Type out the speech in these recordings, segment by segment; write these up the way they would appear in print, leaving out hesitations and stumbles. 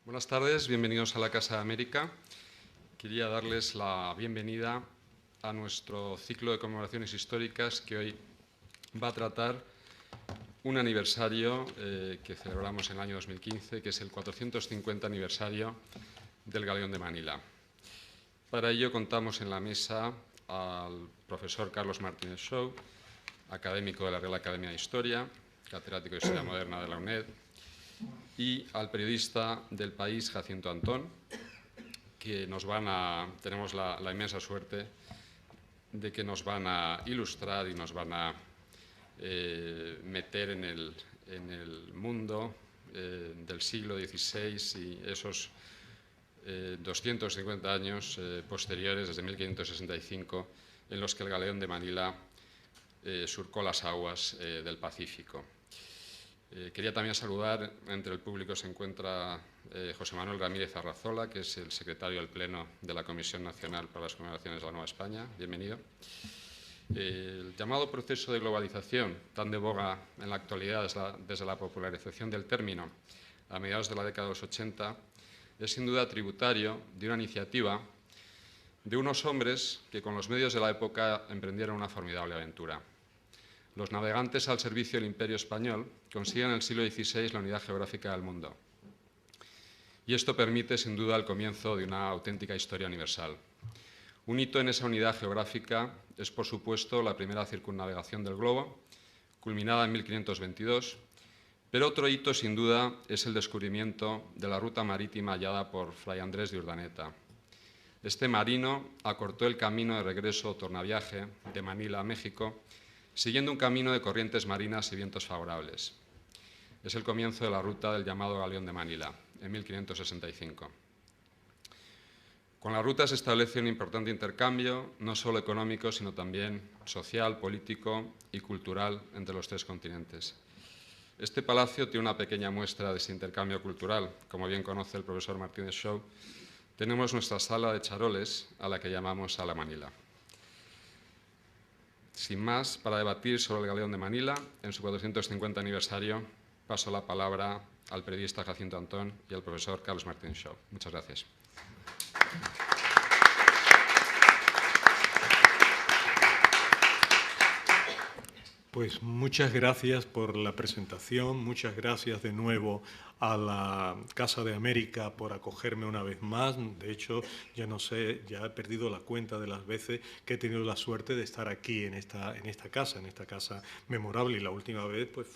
Buenas tardes, bienvenidos a la Casa de América. Quería darles la bienvenida a nuestro ciclo de conmemoraciones históricas que hoy va a tratar un aniversario que celebramos en el año 2015, que es el 450 aniversario del Galeón de Manila. Para ello contamos en la mesa al profesor Carlos Martínez Shaw, académico de la Real Academia de Historia, catedrático de Historia Moderna de la UNED, y al periodista del País, Jacinto Antón, que tenemos la inmensa suerte de que nos van a ilustrar y nos van a meter en el mundo del siglo XVI y esos 250 años posteriores, desde 1565, en los que el Galeón de Manila surcó las aguas del Pacífico. Quería también saludar, entre el público se encuentra José Manuel Ramírez Arrazola, que es el secretario del Pleno de la Comisión Nacional para las Conmemoraciones de la Nueva España. Bienvenido. El llamado proceso de globalización, tan de boga en la actualidad desde la popularización del término a mediados de la década de los 80, es sin duda tributario de una iniciativa de unos hombres que con los medios de la época emprendieron una formidable aventura. Los navegantes al servicio del Imperio Español consiguen en el siglo XVI la unidad geográfica del mundo. Y esto permite, sin duda, el comienzo de una auténtica historia universal. Un hito en esa unidad geográfica es, por supuesto, la primera circunnavegación del globo, culminada en 1522, pero otro hito, sin duda, es el descubrimiento de la ruta marítima hallada por Fray Andrés de Urdaneta. Este marino acortó el camino de regreso o tornaviaje de Manila a México, siguiendo un camino de corrientes marinas y vientos favorables. Es el comienzo de la ruta del llamado Galeón de Manila, en 1565. Con la ruta se establece un importante intercambio, no solo económico, sino también social, político y cultural entre los tres continentes. Este palacio tiene una pequeña muestra de ese intercambio cultural. Como bien conoce el profesor Martínez Shaw, tenemos nuestra sala de charoles, a la que llamamos Sala Manila. Sin más, para debatir sobre el Galeón de Manila, en su 450 aniversario, paso la palabra al periodista Jacinto Antón y al profesor Carlos Martínez Shaw. Muchas gracias. Pues muchas gracias por la presentación, muchas gracias de nuevo a la Casa de América por acogerme una vez más. De hecho, ya no sé, ya he perdido la cuenta de las veces que he tenido la suerte de estar aquí en esta casa memorable. Y la última vez pues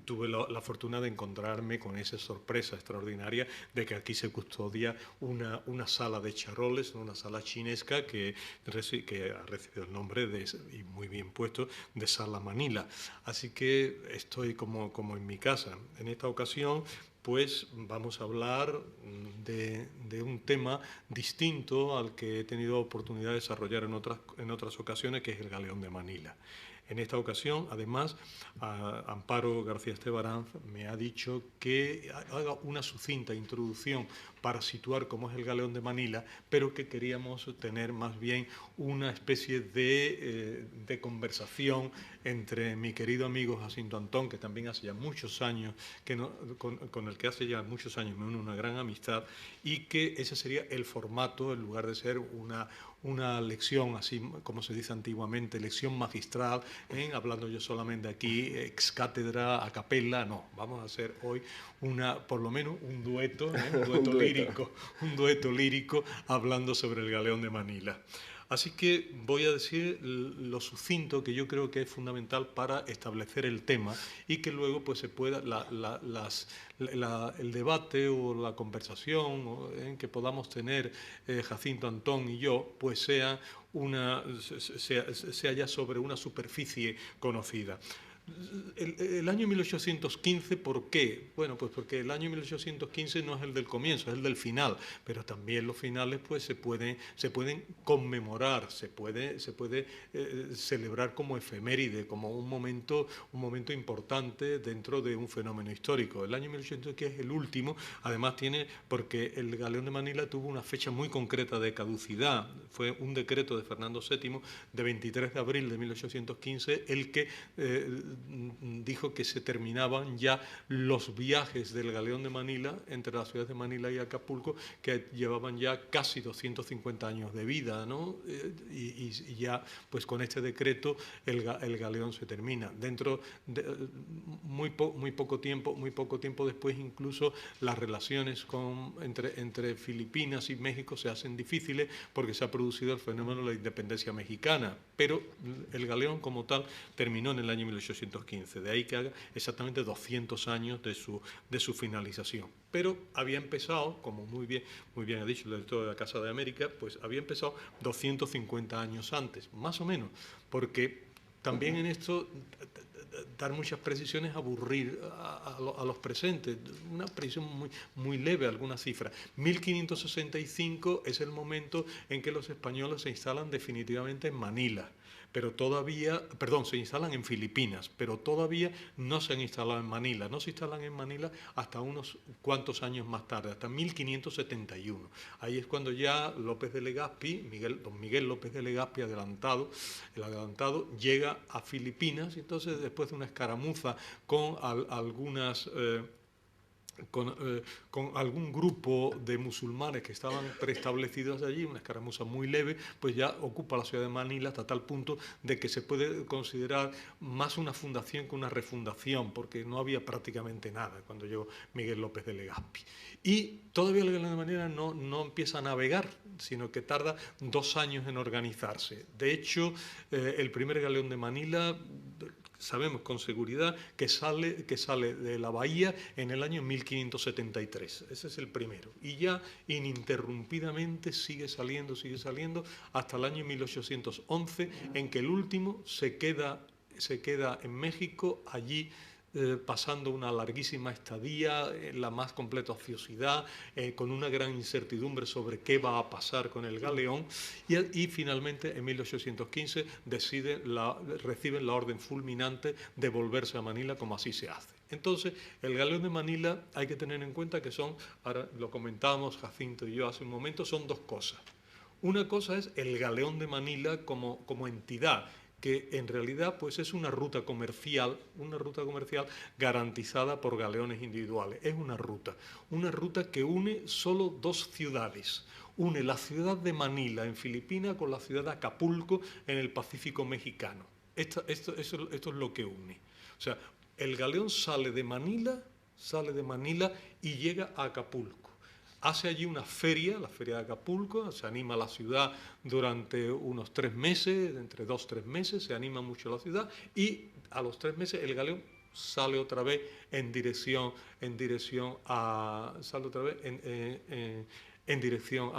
tuve la fortuna de encontrarme con esa sorpresa extraordinaria de que aquí se custodia una sala de charoles, una sala chinesca que ha recibido el nombre y muy bien puesto, de Sala Manila. Así que estoy como en mi casa. En esta ocasión pues vamos a hablar de un tema distinto al que he tenido oportunidad de desarrollar en otras ocasiones, que es el Galeón de Manila. En esta ocasión, además, Amparo García Estebarán me ha dicho que haga una sucinta introducción para situar cómo es el Galeón de Manila, pero que queríamos tener más bien una especie de conversación entre mi querido amigo Jacinto Antón, que también hace ya muchos años, con el que hace ya muchos años me une una gran amistad, y que ese sería el formato, en lugar de ser una lección, así como se dice antiguamente, lección magistral, hablando yo solamente aquí, ex cátedra, a capella. No, vamos a hacer hoy por lo menos un dueto lírico hablando sobre el Galeón de Manila. Así que voy a decir lo sucinto que yo creo que es fundamental para establecer el tema y que luego pues se pueda el debate o la conversación que podamos tener Jacinto Antón y yo pues sea ya sobre una superficie conocida. El año 1815, ¿por qué? Bueno, pues porque el año 1815 no es el del comienzo, es el del final, pero también los finales pues se pueden conmemorar, se puede celebrar como efeméride, como un momento importante dentro de un fenómeno histórico. El año 1815 es el último, además porque el Galeón de Manila tuvo una fecha muy concreta de caducidad, fue un decreto de Fernando VII de 23 de abril de 1815 el que dijo que se terminaban ya los viajes del galeón de Manila entre las ciudades de Manila y Acapulco, que llevaban ya casi 250 años de vida, ¿no? Y ya, pues con este decreto, el galeón se termina. Dentro de muy poco tiempo después, incluso las relaciones entre Filipinas y México se hacen difíciles porque se ha producido el fenómeno de la independencia mexicana, pero el galeón como tal terminó en el año 1815, de ahí que haga exactamente 200 años de su finalización. Pero había empezado, como muy bien ha dicho el director de la Casa de América, pues había empezado 250 años antes, más o menos, porque también en esto dar muchas precisiones aburrir a los presentes. Una precisión muy leve, alguna cifra. 1565 es el momento en que los españoles se instalan definitivamente en Manila, pero todavía, perdón, se instalan en Filipinas, pero todavía no se han instalado en Manila. No se instalan en Manila hasta unos cuantos años más tarde, hasta 1571. Ahí es cuando ya López de Legazpi, don Miguel López de Legazpi, el adelantado, llega a Filipinas, y entonces después de una escaramuza con algunas... con algún grupo de musulmanes que estaban preestablecidos allí, una escaramuza muy leve, pues ya ocupa la ciudad de Manila hasta tal punto de que se puede considerar más una fundación que una refundación, porque no había prácticamente nada cuando llegó Miguel López de Legazpi. Y todavía el galeón de Manila no empieza a navegar, sino que tarda 2 años en organizarse. De hecho, el primer galeón de Manila... sabemos con seguridad que sale de la bahía en el año 1573. Ese es el primero. Y ya ininterrumpidamente sigue saliendo hasta el año 1811, en que el último se queda en México, allí pasando una larguísima estadía, la más completa ociosidad, con una gran incertidumbre sobre qué va a pasar con el galeón, y finalmente en 1815 reciben la orden fulminante de volverse a Manila, como así se hace. Entonces, el galeón de Manila hay que tener en cuenta que son, ahora lo comentábamos Jacinto y yo hace un momento, son 2 cosas. Una cosa es el galeón de Manila como entidad, que en realidad pues es una ruta comercial garantizada por galeones individuales. Es una ruta que une solo 2 ciudades. Une la ciudad de Manila en Filipinas con la ciudad de Acapulco en el Pacífico mexicano. Esto es lo que une. O sea, el galeón sale de Manila y llega a Acapulco. Hace allí una feria, la feria de Acapulco, se anima la ciudad durante unos 3 meses, entre 2 y 3 meses, se anima mucho la ciudad, y a los 3 meses el galeón sale otra vez en dirección a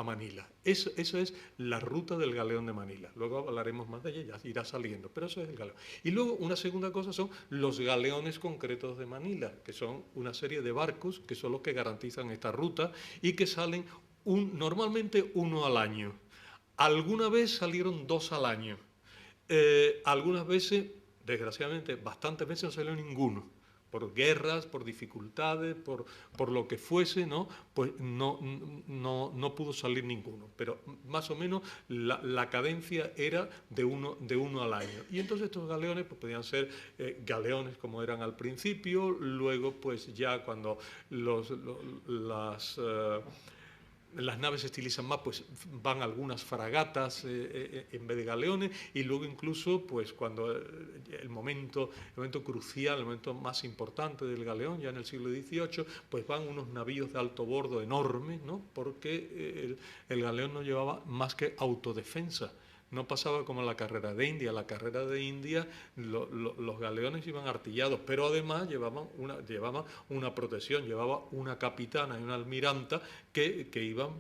Manila. Eso es la ruta del galeón de Manila. Luego hablaremos más de ella, ya irá saliendo, pero eso es el galeón. Y luego una segunda cosa son los galeones concretos de Manila, que son una serie de barcos que son los que garantizan esta ruta y que salen normalmente 1 al año. Alguna vez salieron 2 al año. Algunas veces, desgraciadamente, bastantes veces no salió ninguno. Por guerras, por dificultades, por lo que fuese, ¿no? Pues no pudo salir ninguno. Pero más o menos la cadencia era de uno al año. Y entonces estos galeones pues, podían ser galeones como eran al principio, luego pues ya cuando las naves se estilizan más, pues van algunas fragatas en vez de galeones, y luego incluso, pues cuando el momento crucial, el momento más importante del galeón, ya en el siglo XVIII, pues van unos navíos de alto bordo enormes, ¿no? Porque el galeón no llevaba más que autodefensa. No pasaba como en la carrera de India. La carrera de India, los galeones iban artillados, pero además llevaban una protección, llevaba una capitana y una almiranta que iban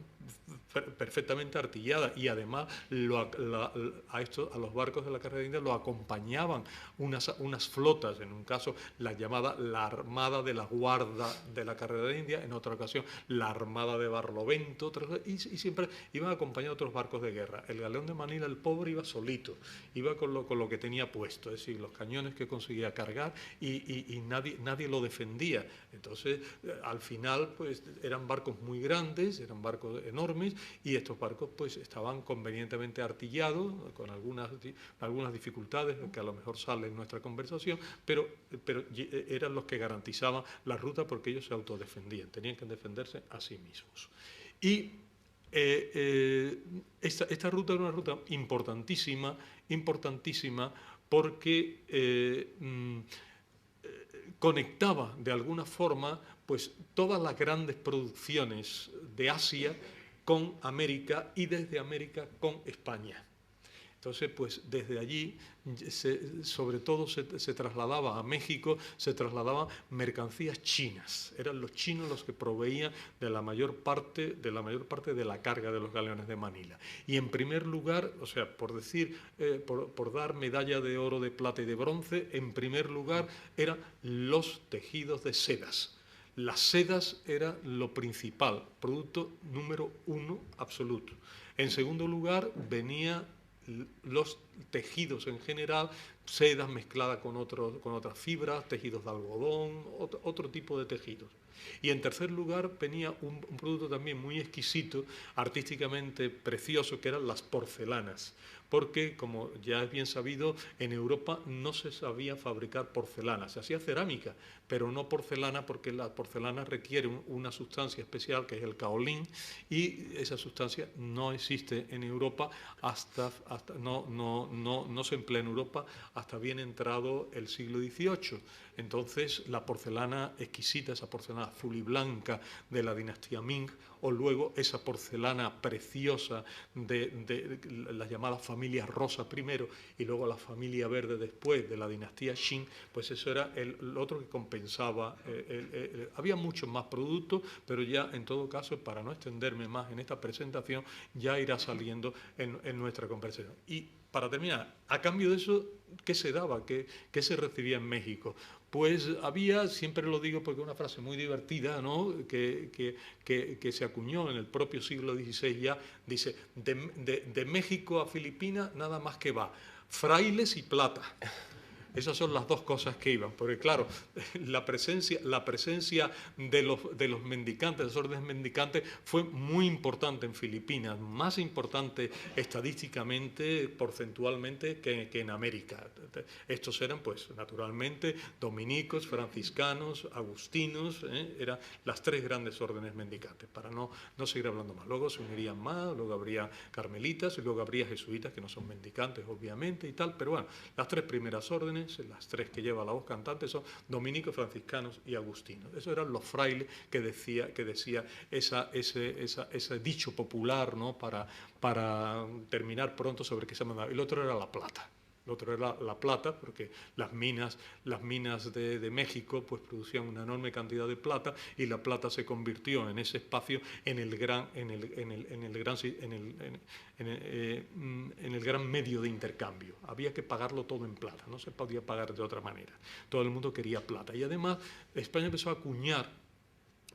perfectamente artilladas, y además a los barcos de la carrera de India lo acompañaban unas flotas, en un caso la llamada la Armada de la Guarda de la carrera de India, en otra ocasión la Armada de Barlovento, y siempre iban acompañados otros barcos de guerra. El galeón de Manila, el pobre, iba solito, iba con lo que tenía puesto, es decir, los cañones que conseguía cargar, y nadie lo defendía. Entonces, al final, pues eran barcos muy grandes, eran barcos enormes, y estos barcos pues estaban convenientemente artillados, con algunas dificultades que a lo mejor salen en nuestra conversación, pero eran los que garantizaban la ruta porque ellos se autodefendían, tenían que defenderse a sí mismos. Y esta ruta era una ruta importantísima porque conectaba de alguna forma pues todas las grandes producciones de Asia con América y desde América con España. Entonces, pues desde allí, sobre todo se trasladaba a México, se trasladaban mercancías chinas. Eran los chinos los que proveían de la mayor parte de la carga de los galeones de Manila. Y en primer lugar, o sea, por decir, por dar medalla de oro, de plata y de bronce, en primer lugar eran los tejidos de sedas. Las sedas era lo principal, producto número 1 absoluto. En segundo lugar, venía los tejidos en general, sedas mezcladas con otras fibras, tejidos de algodón, otro tipo de tejidos. Y en tercer lugar venía un producto también muy exquisito, artísticamente precioso, que eran las porcelanas. Porque, como ya es bien sabido, en Europa no se sabía fabricar porcelana, se hacía cerámica, pero no porcelana, porque la porcelana requiere una sustancia especial que es el kaolín, y esa sustancia no existe en Europa no se emplea en Europa hasta bien entrado el siglo XVIII. Entonces la porcelana exquisita, esa porcelana azul y blanca de la dinastía Ming, o luego esa porcelana preciosa de la llamada familia rosa primero y luego la familia verde después de la dinastía Qing, pues eso era el otro que compensaba. Había muchos más productos, pero ya en todo caso, para no extenderme más en esta presentación, ya irá saliendo en nuestra conversación. Y para terminar, a cambio de eso, ¿qué se daba? ¿Qué se recibía en México? Pues había, siempre lo digo porque es una frase muy divertida, ¿no?, que se acuñó en el propio siglo XVI ya, dice, de México a Filipinas nada más que va frailes y plata. Esas son las dos cosas que iban, porque claro, la presencia de los mendicantes, de los órdenes mendicantes, fue muy importante en Filipinas, más importante estadísticamente, porcentualmente, que en América. Estos eran, pues, naturalmente, dominicos, franciscanos, agustinos, eran las tres grandes órdenes mendicantes, para no seguir hablando más. Luego se unirían más, luego habría carmelitas y luego habría jesuitas, que no son mendicantes, obviamente, y tal, pero bueno, las tres primeras órdenes, las tres que lleva la voz cantante, son dominicos, franciscanos y agustinos. Esos eran los frailes que decía ese dicho popular, ¿no?, para terminar pronto sobre qué se mandaba. Y el otro era la plata. El otro era la plata, porque las minas de México pues producían una enorme cantidad de plata, y la plata se convirtió en ese espacio en el gran medio de intercambio. Había que pagarlo todo en plata, no se podía pagar de otra manera. Todo el mundo quería plata. Y además España empezó a acuñar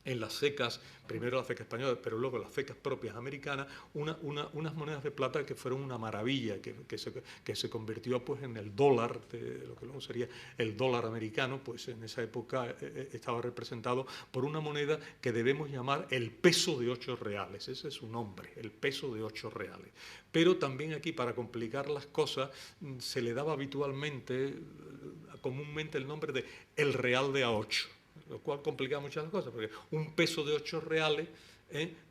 en las cecas, primero las cecas españolas, pero luego las cecas propias americanas, unas monedas de plata que fueron una maravilla, que se convirtió pues en el dólar, de lo que luego sería el dólar americano. Pues en esa época estaba representado por una moneda que debemos llamar el peso de 8 reales, ese es su nombre, el peso de 8 reales. Pero también aquí, para complicar las cosas, se le daba habitualmente, comúnmente, el nombre de el real de A8, lo cual complica muchas cosas, porque un peso de 8 reales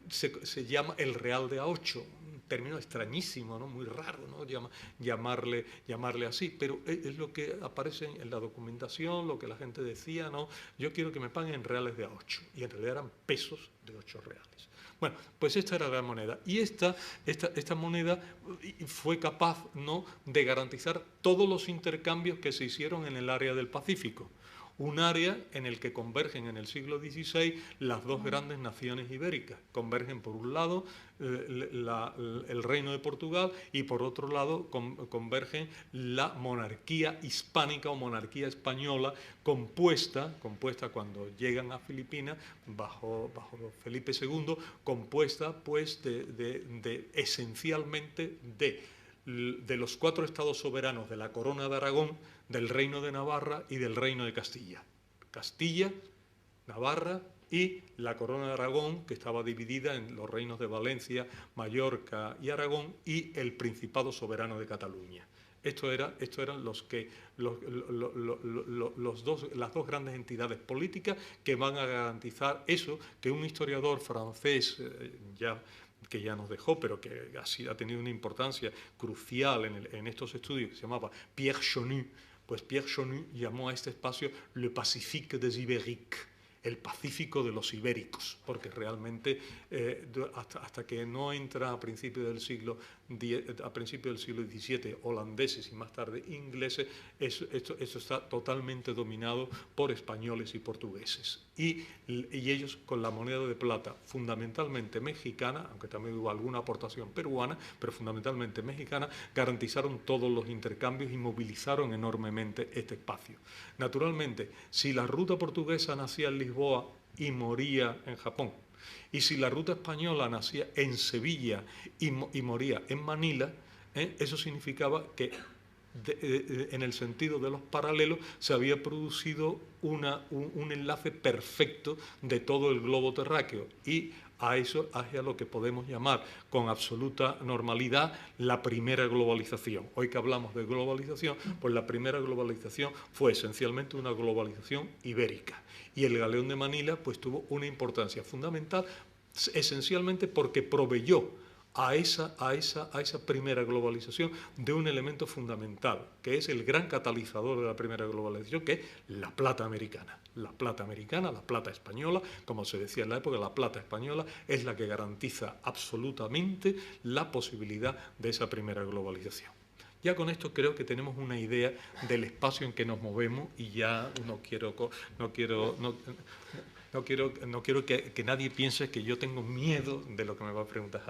se llama el real de A8, un término extrañísimo, ¿no?, muy raro, ¿no?, llamarle así, pero es lo que aparece en la documentación, lo que la gente decía, ¿no?, yo quiero que me paguen en reales de A8, y en realidad eran pesos de 8 reales. Bueno, pues esta era la moneda, y esta moneda fue capaz, ¿no?, de garantizar todos los intercambios que se hicieron en el área del Pacífico. Un área en el que convergen en el siglo XVI las dos grandes naciones ibéricas. Convergen por un lado el Reino de Portugal y por otro lado convergen la monarquía hispánica o monarquía española compuesta cuando llegan a Filipinas bajo Felipe II, compuesta pues esencialmente de los 4 estados soberanos de la Corona de Aragón, del Reino de Navarra y del Reino de Castilla. Castilla, Navarra y la corona de Aragón, que estaba dividida en los reinos de Valencia, Mallorca y Aragón, y el Principado Soberano de Cataluña. Estos eran las dos grandes entidades políticas que van a garantizar eso que un historiador francés que ya nos dejó, pero que ha tenido una importancia crucial en estos estudios, que se llamaba Pierre Chonu. Pues Pierre Chonu llamó a este espacio Le Pacifique des Ibériques, el Pacífico de los Ibéricos, porque realmente hasta que no entra a principios del siglo XVII holandeses y más tarde ingleses, esto está totalmente dominado por españoles y portugueses. Y ellos con la moneda de plata fundamentalmente mexicana, aunque también hubo alguna aportación peruana, pero fundamentalmente mexicana, garantizaron todos los intercambios y movilizaron enormemente este espacio. Naturalmente, si la ruta portuguesa nacía en Lisboa y moría en Japón, y si la ruta española nacía en Sevilla y moría en Manila, eso significaba que en el sentido de los paralelos se había producido un enlace perfecto de todo el globo terráqueo, y a eso es a lo que podemos llamar con absoluta normalidad la primera globalización. Hoy que hablamos de globalización, pues la primera globalización fue esencialmente una globalización ibérica, y el galeón de Manila pues tuvo una importancia fundamental esencialmente porque proveyó a esa primera globalización de un elemento fundamental, que es el gran catalizador de la primera globalización, que es la plata americana. La plata española, como se decía en la época, la plata española es la que garantiza absolutamente la posibilidad de esa primera globalización. Ya con esto creo que tenemos una idea del espacio en que nos movemos, y ya no quiero que nadie piense que yo tengo miedo de lo que me va a preguntar.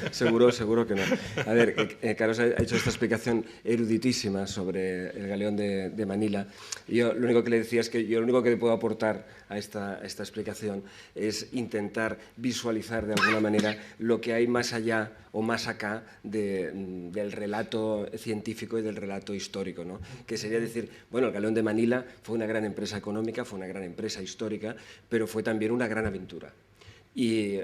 Seguro que no. A ver, Carlos ha hecho esta explicación eruditísima sobre el galeón de Manila. Yo lo único que le decía es que yo lo único que le puedo aportar a esta explicación es intentar visualizar de alguna manera lo que hay más allá o más acá del relato científico y del relato histórico, ¿no? Que sería decir, bueno, el galeón de Manila fue una gran empresa económica, fue una gran empresa histórica, pero fue también una gran aventura. Y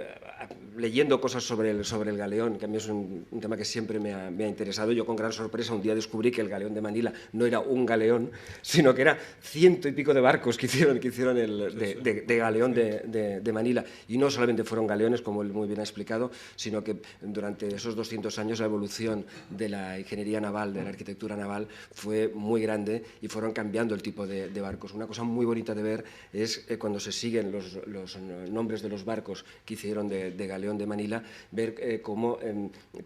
leyendo cosas sobre el galeón, que a mí es un tema que siempre me ha interesado, yo con gran sorpresa un día descubrí que el galeón de Manila no era un galeón, sino que era 100 y pico de barcos que hicieron de galeón de Manila. Y no solamente fueron galeones, como él muy bien ha explicado, sino que durante esos 200 años la evolución de la ingeniería naval, de la arquitectura naval, fue muy grande y fueron cambiando el tipo de barcos. Una cosa muy bonita de ver es cuando se siguen los nombres de los barcos que hicieron de galeón de Manila, ver cómo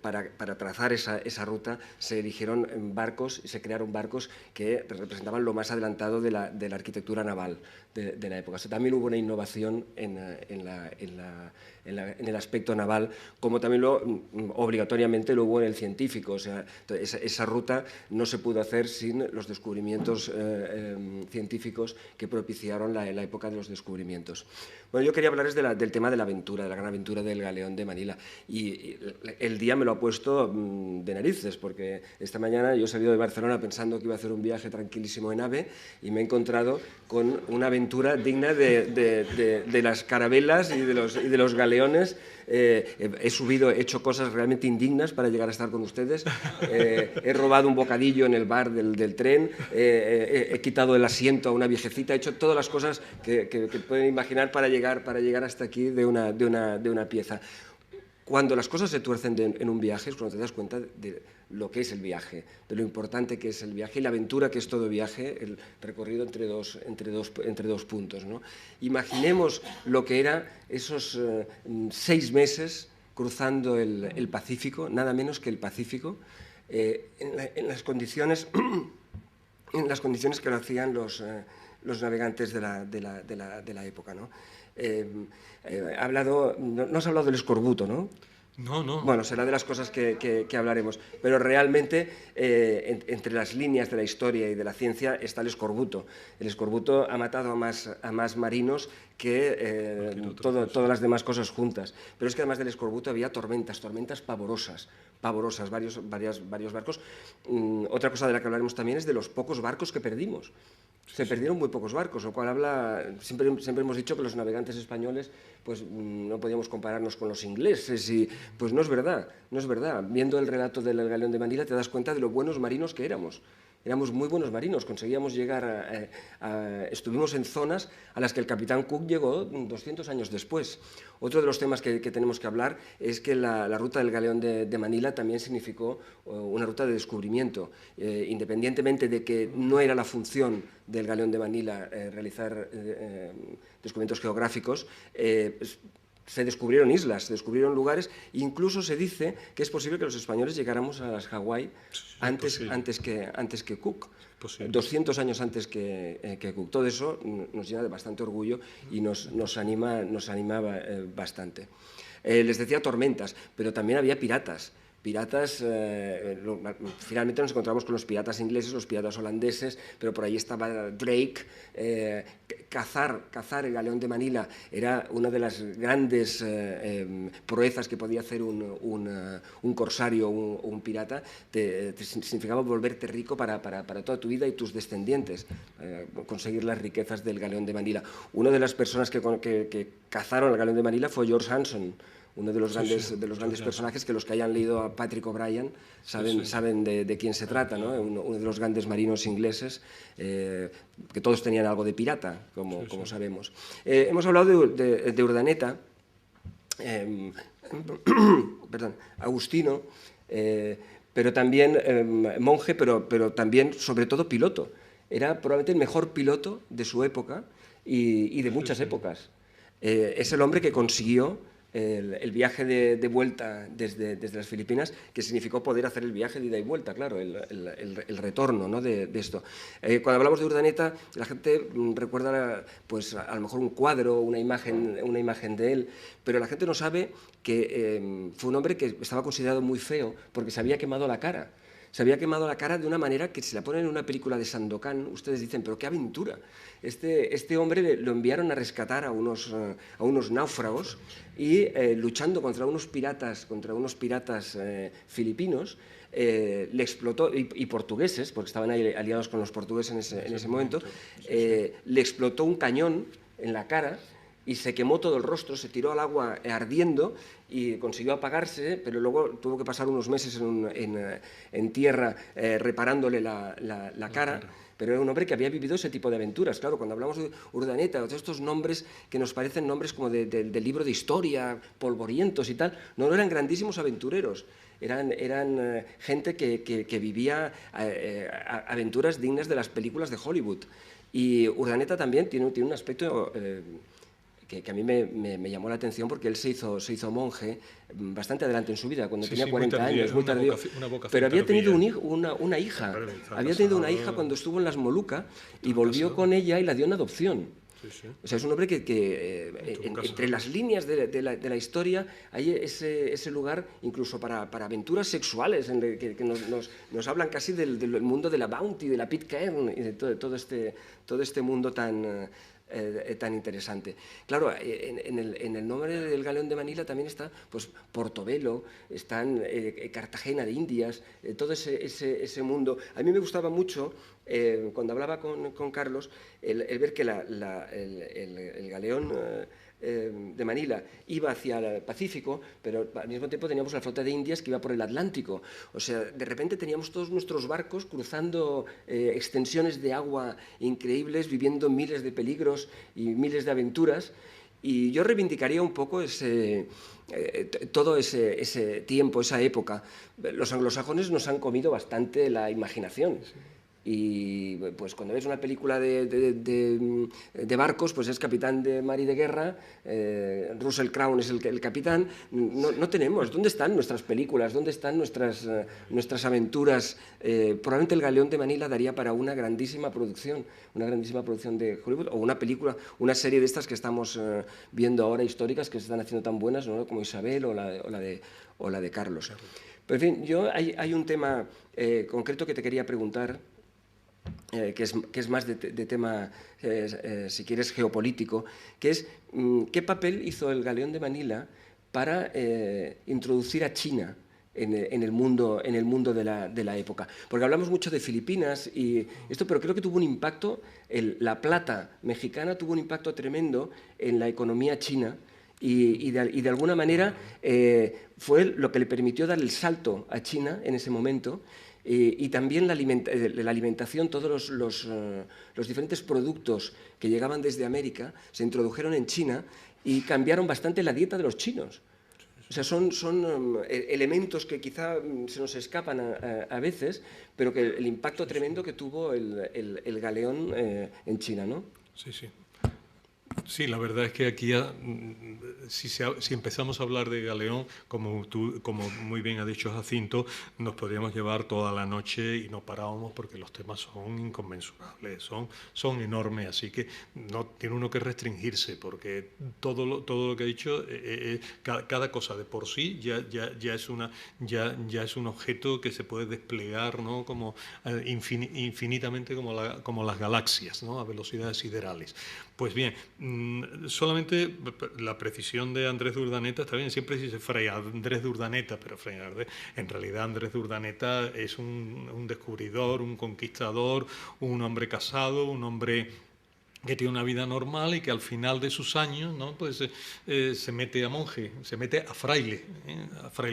para trazar esa ruta se eligieron barcos y se crearon barcos que representaban lo más adelantado de la arquitectura naval de la época. O sea, también hubo una innovación en el aspecto naval, como también obligatoriamente lo hubo en el científico. O sea, esa ruta no se pudo hacer sin los descubrimientos científicos que propiciaron la época de los descubrimientos. Bueno, yo quería hablarles del tema de la aventura, de la gran aventura del galeón de Manila. Y el día me lo ha puesto de narices, porque esta mañana yo he salido de Barcelona pensando que iba a hacer un viaje tranquilísimo en AVE y me he encontrado con una aventura digna de las carabelas y de los galeones. He hecho cosas realmente indignas para llegar a estar con ustedes. He robado un bocadillo en el bar del tren, he quitado el asiento a una viejecita, he hecho todas las cosas que pueden imaginar para llegar hasta aquí de una pieza. Cuando las cosas se tuercen en un viaje es cuando te das cuenta de lo que es el viaje, de lo importante que es el viaje y la aventura que es todo viaje, el recorrido entre dos puntos, ¿no? Imaginemos lo que era esos 6 meses cruzando el Pacífico, nada menos que el Pacífico, en las condiciones que lo hacían los navegantes de la época, ¿no? No has hablado del escorbuto, ¿no? No. Bueno, será de las cosas que hablaremos. Pero realmente, entre las líneas de la historia y de la ciencia está el escorbuto. El escorbuto ha matado a más marinos que todas las demás cosas juntas. Pero es que además del escorbuto había tormentas pavorosas, varios barcos. Otra cosa de la que hablaremos también es de los pocos barcos que perdimos. Se perdieron muy pocos barcos, lo cual siempre hemos dicho que los navegantes españoles pues no podíamos compararnos con los ingleses, y pues no es verdad. Viendo el relato del galeón de Manila te das cuenta de lo buenos marinos que éramos. Éramos muy buenos marinos, conseguíamos llegar estuvimos en zonas a las que el capitán Cook llegó 200 años después. Otro de los temas que tenemos que hablar es que la ruta del galeón de Manila también significó una ruta de descubrimiento. Independientemente de que no era la función del galeón de Manila realizar descubrimientos geográficos, se descubrieron islas, se descubrieron lugares, incluso se dice que es posible que los españoles llegáramos a las Hawái antes que Cook, 200 años antes que Cook. Todo eso nos llena de bastante orgullo y nos anima bastante. Les decía tormentas, pero también había piratas. Finalmente nos encontramos con los piratas ingleses, los piratas holandeses, pero por ahí estaba Drake. Cazar el galeón de Manila era una de las grandes proezas que podía hacer un corsario o un pirata. Te significaba volverte rico para toda tu vida y tus descendientes, conseguir las riquezas del galeón de Manila. Una de las personas que cazaron el galeón de Manila fue George Hanson, uno de los grandes personajes que los que hayan leído a Patrick O'Brien saben de quién se trata, ¿no? Uno de los grandes marinos ingleses, que todos tenían algo de pirata, como sabemos. Hemos hablado de Urdaneta, Agustino, pero también monje, pero también, sobre todo, piloto. Era probablemente el mejor piloto de su época y de muchas épocas. Es el hombre que consiguió el viaje de vuelta desde las Filipinas, que significó poder hacer el viaje de ida y vuelta, claro, el retorno, ¿no?, de esto. Cuando hablamos de Urdaneta, la gente recuerda pues, a lo mejor un cuadro, una imagen de él, pero la gente no sabe que fue un hombre que estaba considerado muy feo porque se había quemado la cara. Se había quemado la cara de una manera que si la ponen en una película de Sandokan, ustedes dicen, pero qué aventura. Este hombre lo enviaron a rescatar a unos náufragos y luchando contra unos piratas filipinos, le explotó, y portugueses, porque estaban ahí aliados con los portugueses en ese momento, le explotó un cañón en la cara y se quemó todo el rostro, se tiró al agua ardiendo y consiguió apagarse, pero luego tuvo que pasar unos meses en tierra reparándole la cara. Pero era un hombre que había vivido ese tipo de aventuras. Claro, cuando hablamos de Urdaneta, de estos nombres que nos parecen nombres como de libro de historia, polvorientos y tal, no eran grandísimos aventureros. Eran gente que vivía aventuras dignas de las películas de Hollywood. Y Urdaneta también tiene un aspecto que a mí me llamó la atención, porque él se hizo monje bastante adelante en su vida, cuando tenía 40 años, muy tardío. Pero había tenido una hija. Había tenido una hija cuando estuvo en las Molucas y volvió con ella y la dio en adopción. O sea, es un hombre que entre las líneas de la historia hay ese lugar incluso para aventuras sexuales, que nos hablan casi del mundo de la Bounty, de la Pitcairn y de todo este mundo tan interesante. Claro, en el nombre del galeón de Manila también está pues, Portobelo, están Cartagena de Indias, todo ese mundo. A mí me gustaba mucho, cuando hablaba con Carlos, el ver que el galeón de Manila iba hacia el Pacífico, pero al mismo tiempo teníamos la flota de Indias que iba por el Atlántico. O sea, de repente teníamos todos nuestros barcos cruzando extensiones de agua increíbles, viviendo miles de peligros y miles de aventuras. Y yo reivindicaría un poco todo ese tiempo, esa época. Los anglosajones nos han comido bastante la imaginación. Y pues cuando ves una película de barcos, pues es capitán de mar y de guerra, Russell Crowe es el capitán. No tenemos. ¿Dónde están nuestras películas? ¿Dónde están nuestras aventuras? Probablemente el galeón de Manila daría para una grandísima producción de Hollywood, o una película, una serie de estas que estamos viendo ahora, históricas, que se están haciendo tan buenas, ¿no?, como Isabel o la de Carlos. Pero en fin, hay un tema concreto que te quería preguntar. que es más de tema, si quieres, geopolítico, que es qué papel hizo el galeón de Manila para introducir a China en el mundo de la época. Porque hablamos mucho de Filipinas y esto, pero creo que tuvo un impacto, la plata mexicana tuvo un impacto tremendo en la economía china y de alguna manera fue lo que le permitió dar el salto a China en ese momento. Y también la alimentación, todos los diferentes productos que llegaban desde América se introdujeron en China y cambiaron bastante la dieta de los chinos. O sea, son elementos que quizá se nos escapan a veces, pero que el impacto tremendo que tuvo el galeón en China, ¿no? Sí, sí. Sí, la verdad es que aquí, si empezamos a hablar de Galeón, como muy bien ha dicho Jacinto, nos podríamos llevar toda la noche y no parábamos porque los temas son inconmensurables, son enormes, así que no tiene uno que restringirse porque todo lo que ha dicho, cada cosa de por sí ya es un objeto que se puede desplegar, ¿no? Como infinitamente como las galaxias, ¿no? A velocidades siderales. Pues bien, solamente la precisión de Andrés de Urdaneta está bien, siempre se dice Fray Andrés de Urdaneta, pero en realidad Andrés de Urdaneta es un descubridor, un conquistador, un hombre casado, un hombre que tiene una vida normal y que al final de sus años, ¿no? Pues se mete a monje, se mete a fraile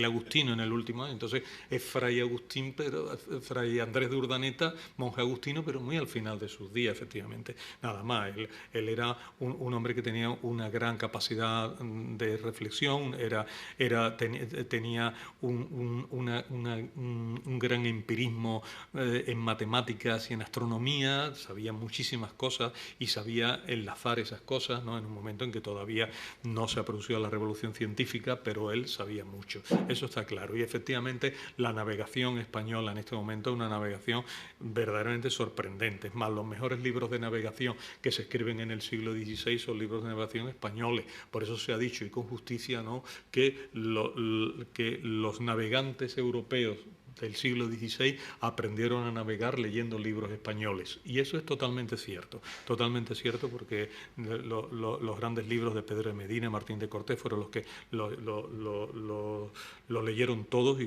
agustino en el último año. Entonces es fray Agustín, pero fray Andrés de Urdaneta, monje agustino, pero muy al final de sus días, efectivamente. Nada más, él era un hombre que tenía una gran capacidad de reflexión, tenía un gran empirismo en matemáticas y en astronomía, sabía muchísimas cosas y sabía enlazar esas cosas, ¿no? En un momento en que todavía no se ha producido la revolución científica, pero él sabía mucho. Eso está claro. Y efectivamente la navegación española en este momento es una navegación verdaderamente sorprendente. Es más, los mejores libros de navegación que se escriben en el siglo XVI son libros de navegación españoles. Por eso se ha dicho, y con justicia, ¿no?, que los navegantes europeos del siglo XVI aprendieron a navegar leyendo libros españoles. Y eso es totalmente cierto porque los grandes libros de Pedro de Medina, Martín de Cortés, fueron los que lo leyeron todos y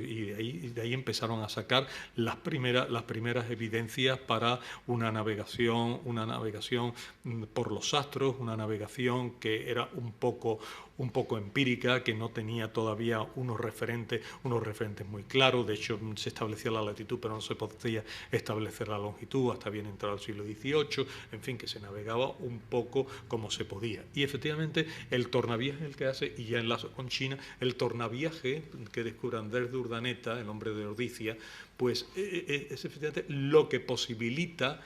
de ahí empezaron a sacar las primeras evidencias para una navegación por los astros, una navegación que era un poco empírica, que no tenía todavía unos referentes muy claros. De hecho, se establecía la latitud, pero no se podía establecer la longitud hasta bien entrado el siglo XVIII. En fin, que se navegaba un poco como se podía. Y efectivamente, el tornaviaje el que hace, y ya enlazo con China, el tornaviaje que descubre Andrés de Urdaneta, el hombre de Ordicia, pues es efectivamente lo que posibilita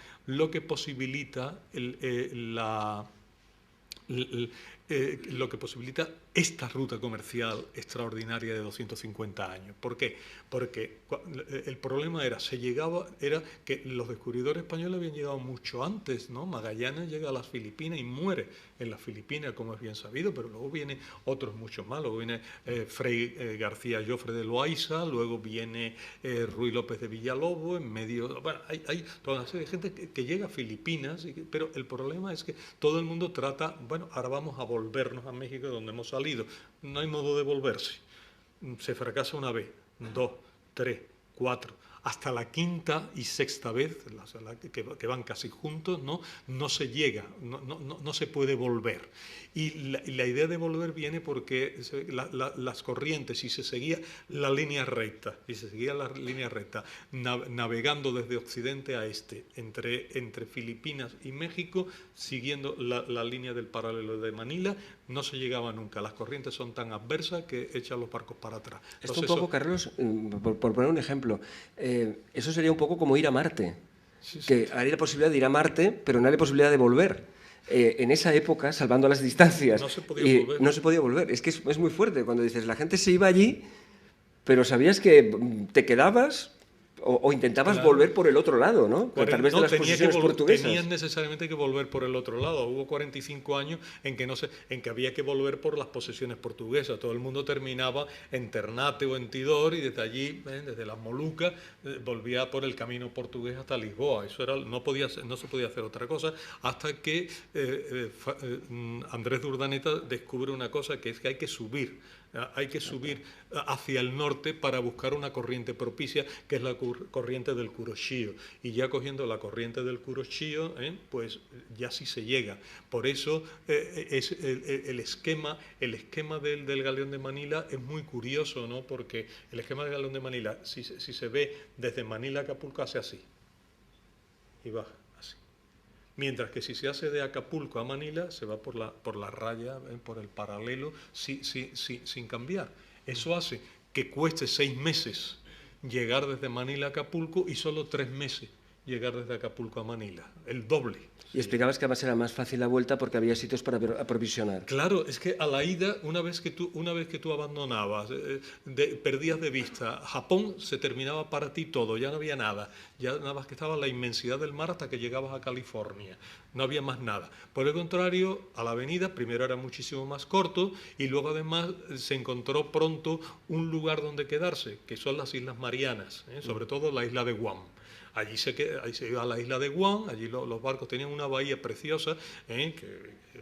esta ruta comercial extraordinaria de 250 años. ¿Por qué? Porque el problema era que los descubridores españoles habían llegado mucho antes, ¿no? Magallanes llega a las Filipinas y muere en las Filipinas, como es bien sabido, pero luego vienen otros muchos más. Luego viene Fray García Jofre de Loaiza, luego viene Ruy López de Villalobos, en medio... Bueno, hay toda una serie de gente que llega a Filipinas, pero el problema es que todo el mundo trata, bueno, ahora vamos a volvernos a México, donde hemos salido. No hay modo de volverse. Se fracasa una vez, 2, 3, 4, hasta la quinta y sexta vez, que van casi juntos, no se llega, no se puede volver. Y la idea de volver viene porque las corrientes, si se seguía la línea recta, navegando desde occidente a este, entre Filipinas y México, siguiendo la línea del paralelo de Manila, no se llegaba nunca. Las corrientes son tan adversas que echan los barcos para atrás. Esto un poco, Carlos, por poner un ejemplo, eso sería un poco como ir a Marte. Sí. Que hay la posibilidad de ir a Marte, pero no hay la posibilidad de volver. En esa época, salvando las distancias, no se podía volver. Es que es muy fuerte cuando dices, la gente se iba allí, pero sabías que te quedabas O intentabas Claro. volver por el otro lado, ¿no? Tal vez de las posiciones portuguesas. Tenían necesariamente que volver por el otro lado. Hubo 45 años en que había que volver por las posesiones portuguesas. Todo el mundo terminaba en Ternate o en Tidor y desde allí, desde las Molucas, volvía por el camino portugués hasta Lisboa. Eso era, no se podía hacer otra cosa hasta que Andrés de Urdaneta descubre una cosa, que es que hay que subir. Hay que subir hacia el norte para buscar una corriente propicia, que es la corriente del Curoxío. Y ya cogiendo la corriente del Curoxío, pues ya sí se llega. Por eso es el esquema del Galeón de Manila es muy curioso, ¿no? Porque el esquema del Galeón de Manila, si se ve desde Manila a Acapulco, hace así. Y baja. Mientras que si se hace de Acapulco a Manila, se va por la raya, por el paralelo, sin cambiar. Eso hace que cueste 6 meses llegar desde Manila a Acapulco y solo 3 meses llegar desde Acapulco a Manila, el doble. Y explicabas que además era más fácil la vuelta porque había sitios para aprovisionar. Claro, es que a la ida, una vez que tú abandonabas, perdías de vista, Japón se terminaba para ti todo, ya no había nada, ya nada más que estaba la inmensidad del mar hasta que llegabas a California, no había más nada. Por el contrario, a la avenida primero era muchísimo más corto y luego además se encontró pronto un lugar donde quedarse, que son las Islas Marianas, sobre todo la isla de Guam. Ahí se iba a la isla de Guam, allí los barcos tenían una bahía preciosa,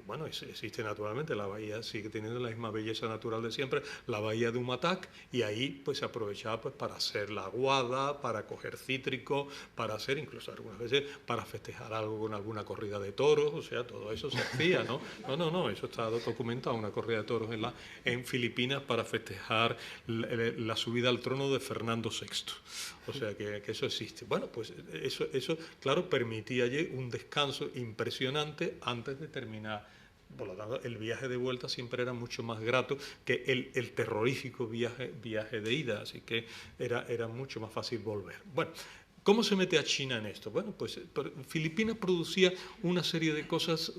bueno, existe naturalmente, la bahía sigue teniendo la misma belleza natural de siempre, la bahía de Umatac, y ahí pues se aprovechaba pues para hacer la aguada, para coger cítrico, para hacer incluso algunas veces para festejar algo con alguna corrida de toros, o sea, todo eso se hacía, ¿no? No, eso está documentado, una corrida de toros en Filipinas para festejar la subida al trono de Fernando VI. O sea, que eso existe. Bueno, pues eso, claro, permitía allí un descanso impresionante antes de terminar. Por lo tanto, el viaje de vuelta siempre era mucho más grato que el terrorífico viaje de ida, así que era mucho más fácil volver. Bueno, ¿cómo se mete a China en esto? Bueno, pues Filipinas producía una serie de cosas,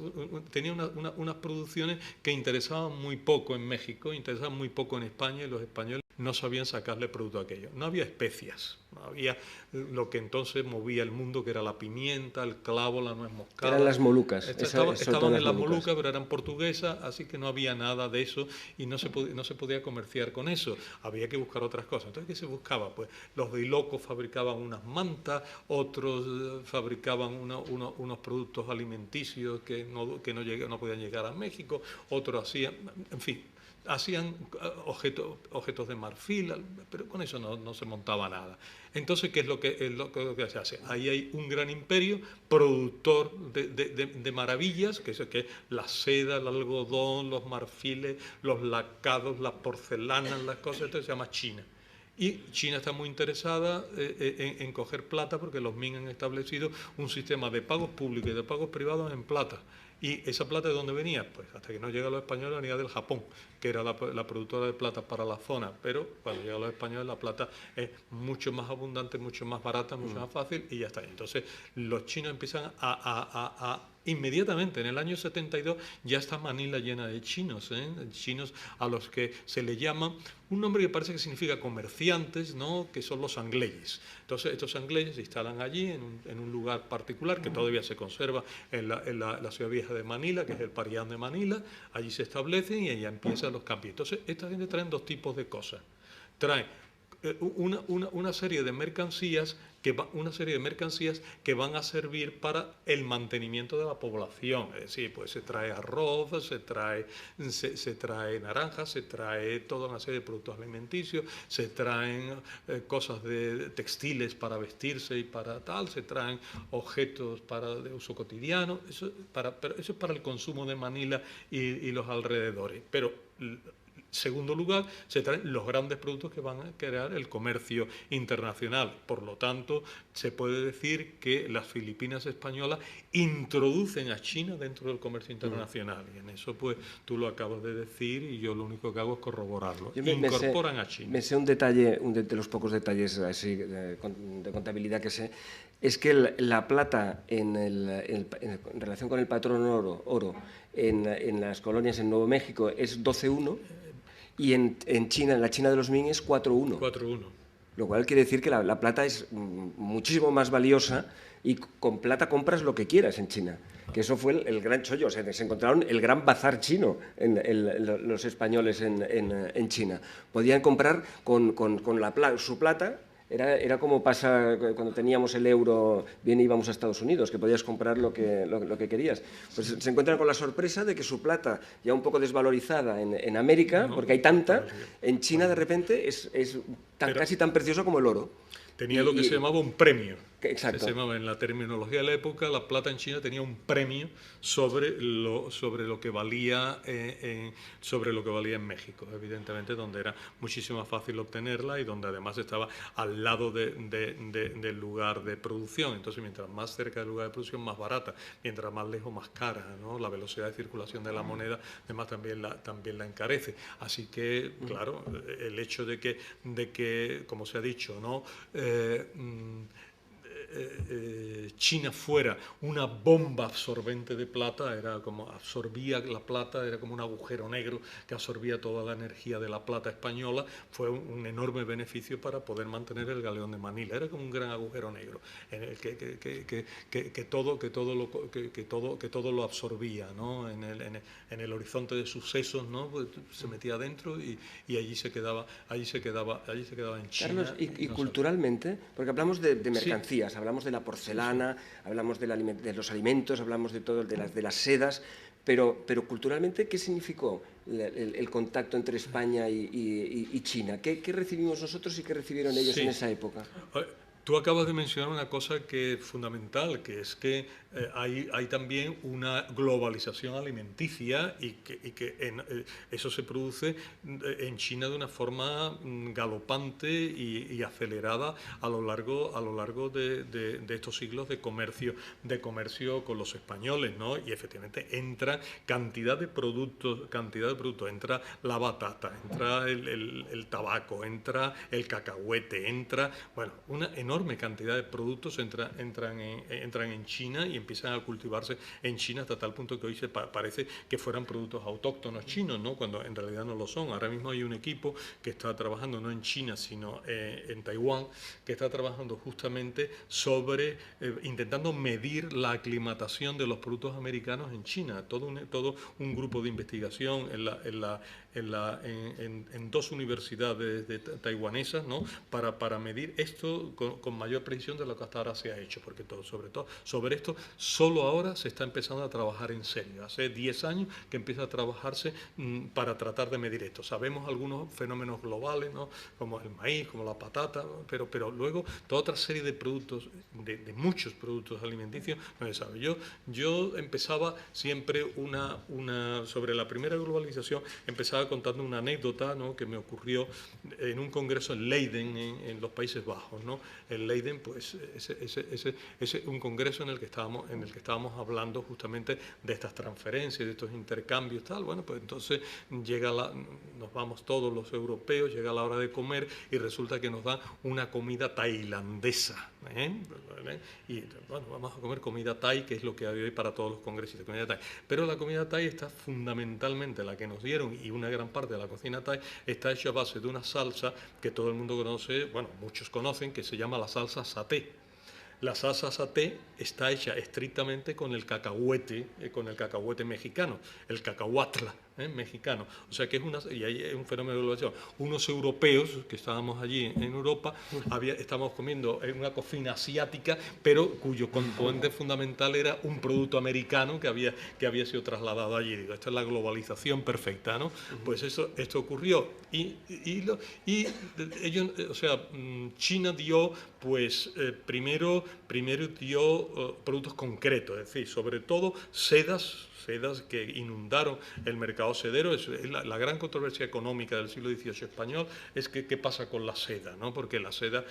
tenía unas producciones que interesaban muy poco en México, interesaban muy poco en España, y los españoles no sabían sacarle producto a aquello. No había especias, no había lo que entonces movía el mundo, que era la pimienta, el clavo, la nuez moscada. Eran las Molucas. Estaban en las Molucas, pero eran portuguesas, así que no había nada de eso y no se podía comerciar con eso. Había que buscar otras cosas. Entonces, ¿qué se buscaba? Pues los de Ilocos fabricaban unas mantas, otros fabricaban unos productos alimenticios que no podían llegar a México, otros hacían, en fin, hacían objetos de marfil, pero con eso no se montaba nada. Entonces, ¿qué es lo que se hace? Ahí hay un gran imperio productor de maravillas, que es la seda, el algodón, los marfiles, los lacados, las porcelanas, las cosas. Esto se llama China. Y China está muy interesada en coger plata, porque los Ming han establecido un sistema de pagos públicos y de pagos privados en plata. ¿Y esa plata de dónde venía? Pues hasta que no llegan los españoles venía del Japón, que era la productora de plata para la zona, pero cuando llegan los españoles la plata es mucho más abundante, mucho más barata, mucho más fácil y ya está. Entonces los chinos empiezan inmediatamente, en el año 72, ya está Manila llena de chinos, chinos a los que se le llama un nombre que parece que significa comerciantes, ¿no? Que son los angleyes. Entonces estos angleyes se instalan allí en un lugar particular que todavía se conserva en la ciudad vieja de Manila, que es el Parián de Manila. Allí se establecen y allá empiezan los cambios. Entonces esta gente traen dos tipos de cosas. Traen una serie de mercancías que van a servir para el mantenimiento de la población. Es decir, pues se trae arroz, se trae naranjas, se trae toda una serie de productos alimenticios, se traen cosas de textiles para vestirse y para tal, se traen objetos de uso cotidiano. Eso es para el consumo de Manila y los alrededores. Pero segundo lugar, se traen los grandes productos que van a crear el comercio internacional. Por lo tanto, se puede decir que las Filipinas españolas introducen a China dentro del comercio internacional. Y en eso, pues, tú lo acabas de decir y yo lo único que hago es corroborarlo. Incorporan a China. Me sé un detalle, de los pocos detalles así de contabilidad que sé, es que la plata en relación con el patrón oro en las colonias en Nuevo México es 12:1. Y en China, en la China de los Ming, es 4:1. 4:1. lo cual quiere decir que la plata es muchísimo más valiosa y con plata compras lo que quieras en China. Que eso fue el gran chollo, o sea, se encontraron el gran bazar chino los españoles en China. Podían comprar con su plata. Era como pasa cuando teníamos el euro, bien íbamos a Estados Unidos, que podías comprar lo que querías. Pues se encuentran con la sorpresa de que su plata, ya un poco desvalorizada en América, porque hay tanta, en China de repente es casi tan precioso como el oro. Tenía lo que se llamaba un premio. Exacto. Se llamaba, en la terminología de la época, la plata en China tenía un premio sobre lo que valía en México, evidentemente, donde era muchísimo más fácil obtenerla y donde además estaba al lado del lugar de producción. Entonces, mientras más cerca del lugar de producción, más barata; mientras más lejos, más cara, ¿no? La velocidad de circulación de la moneda, además, también la encarece. Así que, claro, el hecho de que como se ha dicho, ¿no?, China fuera una bomba absorbente de plata, era como absorbía la plata, era como un agujero negro que absorbía toda la energía de la plata española, fue un enorme beneficio para poder mantener el galeón de Manila. Era como un gran agujero negro en el que todo lo absorbía, ¿no? En el horizonte de sucesos, ¿no? Pues se metía adentro y allí se quedaba en China. Carlos, y culturalmente, porque hablamos de mercancías, sí, hablamos de la porcelana, hablamos de los alimentos, hablamos de todo, de las sedas, pero culturalmente, ¿qué significó el contacto entre España y China? ¿Qué recibimos nosotros y qué recibieron ellos en esa época? Tú acabas de mencionar una cosa que es fundamental, que es que hay también una globalización alimenticia y que eso se produce en China de una forma galopante y acelerada a lo largo de estos siglos de comercio con los españoles, ¿no? Y efectivamente entra cantidad de productos, entra la batata, entra el tabaco, entra el cacahuete, entra, bueno, una enorme cantidad de productos entran en China y empiezan a cultivarse en China hasta tal punto que hoy parece que fueran productos autóctonos chinos, ¿no? Cuando en realidad no lo son. Ahora mismo hay un equipo que está trabajando no en China, sino en Taiwán, que está trabajando justamente sobre intentando medir la aclimatación de los productos americanos en China. Todo un grupo de investigación en dos universidades taiwanesas, ¿no? para medir esto con mayor precisión de lo que hasta ahora se ha hecho, porque sobre esto solo ahora se está empezando a trabajar en serio. Hace 10 años que empieza a trabajarse para tratar de medir esto. Sabemos algunos fenómenos globales, ¿no? Como el maíz, como la patata, pero luego toda otra serie de productos, de muchos productos alimenticios, no se sabe. Yo empezaba siempre sobre la primera globalización, empezaba contando una anécdota, ¿no? Que me ocurrió en un congreso en Leiden, en los Países Bajos, ¿no? En Leiden, pues, es un congreso en el que estábamos hablando justamente de estas transferencias, de estos intercambios, tal. Bueno, pues entonces nos vamos todos los europeos, llega la hora de comer y resulta que nos dan una comida tailandesa, y bueno, vamos a comer comida thai, que es lo que hay hoy para todos los congresistas, comida thai. Pero la comida thai está fundamentalmente, la que nos dieron, y una gran parte de la cocina thai está hecha a base de una salsa que todo el mundo conoce, bueno, muchos conocen, que se llama la salsa saté. La salsa saté está hecha estrictamente con el cacahuete mexicano, el cacahuatla mexicano. O sea que y ahí es un fenómeno de globalización. Unos europeos que estábamos allí en Europa, estábamos comiendo en una cocina asiática, pero cuyo componente fundamental era un producto americano que había sido trasladado allí. Digo, esta es la globalización perfecta, ¿no? Pues esto ocurrió. Y ellos, o sea, China dio, pues, primero dio productos concretos, es decir, sobre todo sedas que inundaron el mercado sedero. Es la gran controversia económica del siglo XVIII español es que qué pasa con la seda, ¿no? Porque la seda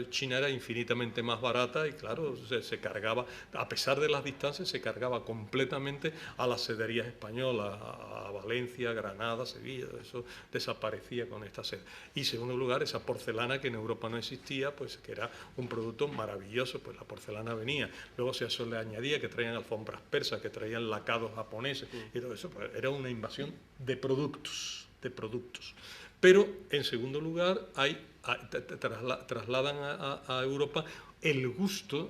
china era infinitamente más barata y, claro, se cargaba, a pesar de las distancias, se cargaba completamente a las sederías españolas, a Valencia, Granada, Sevilla. Eso desaparecía con esta seda. Y, en segundo lugar, esa porcelana que en Europa no existía, pues que era un producto maravilloso, pues la porcelana venía. Luego se eso le añadía que traían alfombras persas, que traían lacados japoneses y todo eso, pues era una invasión de productos. Pero, en segundo lugar, trasladan a Europa el gusto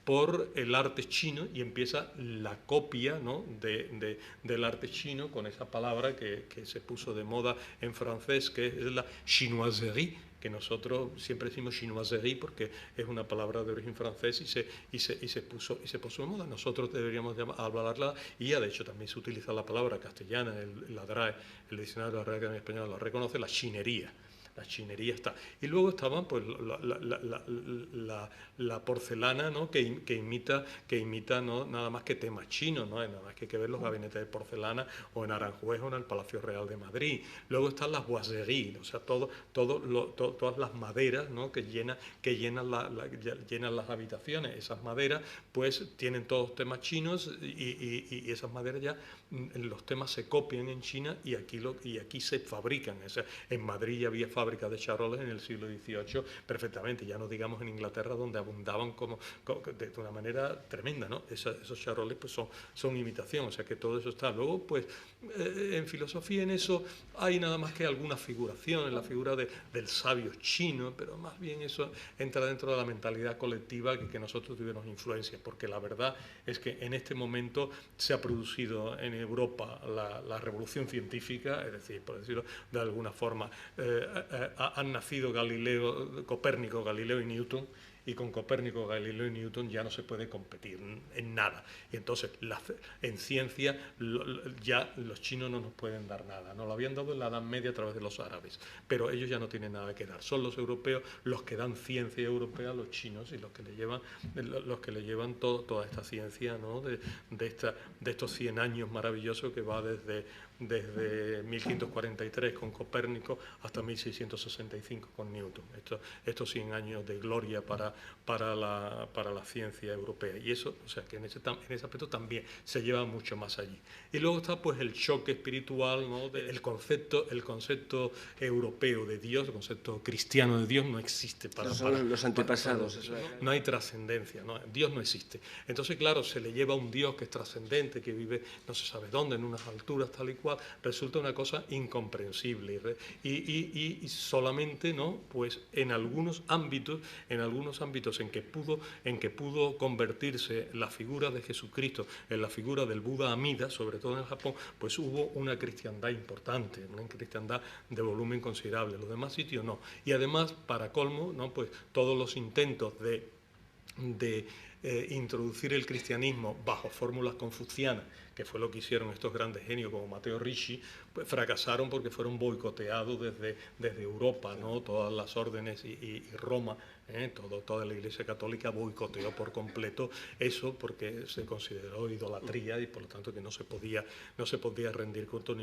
por el arte chino y empieza la copia, ¿no?, del arte chino con esa palabra que se puso de moda en francés, que es la chinoiserie, que nosotros siempre decimos chinoiserie porque es una palabra de origen francés y se puso de moda. Nosotros deberíamos hablarla, y ya de hecho también se utiliza la palabra castellana, la DRAE, el diccionario de la Real Academia Española lo reconoce, la chinería. La chinería está. Y luego estaban pues la porcelana, ¿no?, que imita ¿no?, nada más que temas chinos, ¿no? Nada más que hay que ver los gabinetes de porcelana o en Aranjuez o en el Palacio Real de Madrid. Luego están las boiseries, o sea, todas las maderas, ¿no?, que llenan las habitaciones. Esas maderas pues tienen todos temas chinos y esas maderas ya, los temas se copian en China y aquí se fabrican. O sea, en Madrid ya había fábricas de charoles en el siglo XVIII perfectamente, ya no digamos en Inglaterra, donde abundaban de una manera tremenda, ¿no? Esos charoles pues son imitación, o sea que todo eso está. Luego pues en filosofía, en eso hay nada más que algunas figuraciones, la figura del sabio chino, pero más bien eso entra dentro de la mentalidad colectiva que nosotros tuvimos influencia, porque la verdad es que en este momento se ha producido en Europa la revolución científica, es decir, por decirlo de alguna forma, han nacido Copérnico, Galileo y Newton, y con Copérnico, Galileo y Newton ya no se puede competir en nada. Y entonces, en ciencia, ya los chinos no nos pueden dar nada. Nos lo habían dado en la Edad Media a través de los árabes, pero ellos ya no tienen nada que dar. Son los europeos los que dan ciencia europea a los chinos y los que le llevan toda esta ciencia, ¿no?, de estos 100 años maravillosos que va desde 1543 con Copérnico hasta 1665 con Newton. Estos 100 años de gloria para la ciencia europea. Y eso, o sea, que en ese aspecto también se lleva mucho más allí. Y luego está pues el choque espiritual, ¿no?, el concepto europeo de Dios, el concepto cristiano de Dios no existe son los antepasados. No hay trascendencia, ¿no? Dios no existe. Entonces, claro, se le lleva a un Dios que es trascendente, que vive no se sabe dónde, en unas alturas tal y cual, resulta una cosa incomprensible y solamente, ¿no?, pues en algunos ámbitos en que pudo convertirse la figura de Jesucristo en la figura del Buda Amida, sobre todo en Japón, pues hubo una cristiandad importante, una cristiandad de volumen considerable. Los demás sitios no. Y además, para colmo, ¿no?, pues todos los intentos de introducir el cristianismo bajo fórmulas confucianas, que fue lo que hicieron estos grandes genios como Matteo Ricci, pues fracasaron porque fueron boicoteados desde Europa, ¿no? Todas las órdenes y Roma, toda la Iglesia Católica boicoteó por completo eso porque se consideró idolatría y por lo tanto que no se podía rendir culto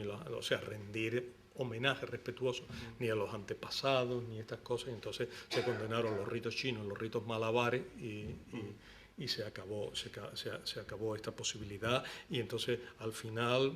rendir homenaje respetuoso ni a los antepasados ni estas cosas. Y entonces se condenaron los ritos chinos, los ritos malabares y se acabó esta posibilidad, y entonces al final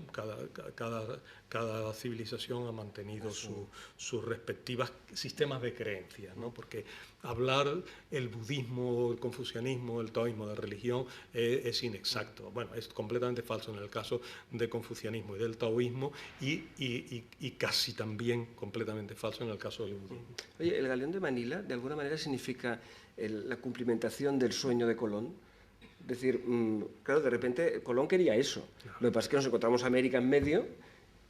cada civilización ha mantenido sus respectivos sistemas de creencias, ¿no? Porque hablar el budismo, el confucianismo, el taoísmo de religión es inexacto. Bueno, es completamente falso en el caso del confucianismo y del taoísmo y casi también completamente falso en el caso del budismo. Oye, el galeón de Manila de alguna manera significa la cumplimentación del sueño de Colón. Es decir, claro, de repente Colón quería eso. Claro. Lo que pasa es que nos encontramos América en medio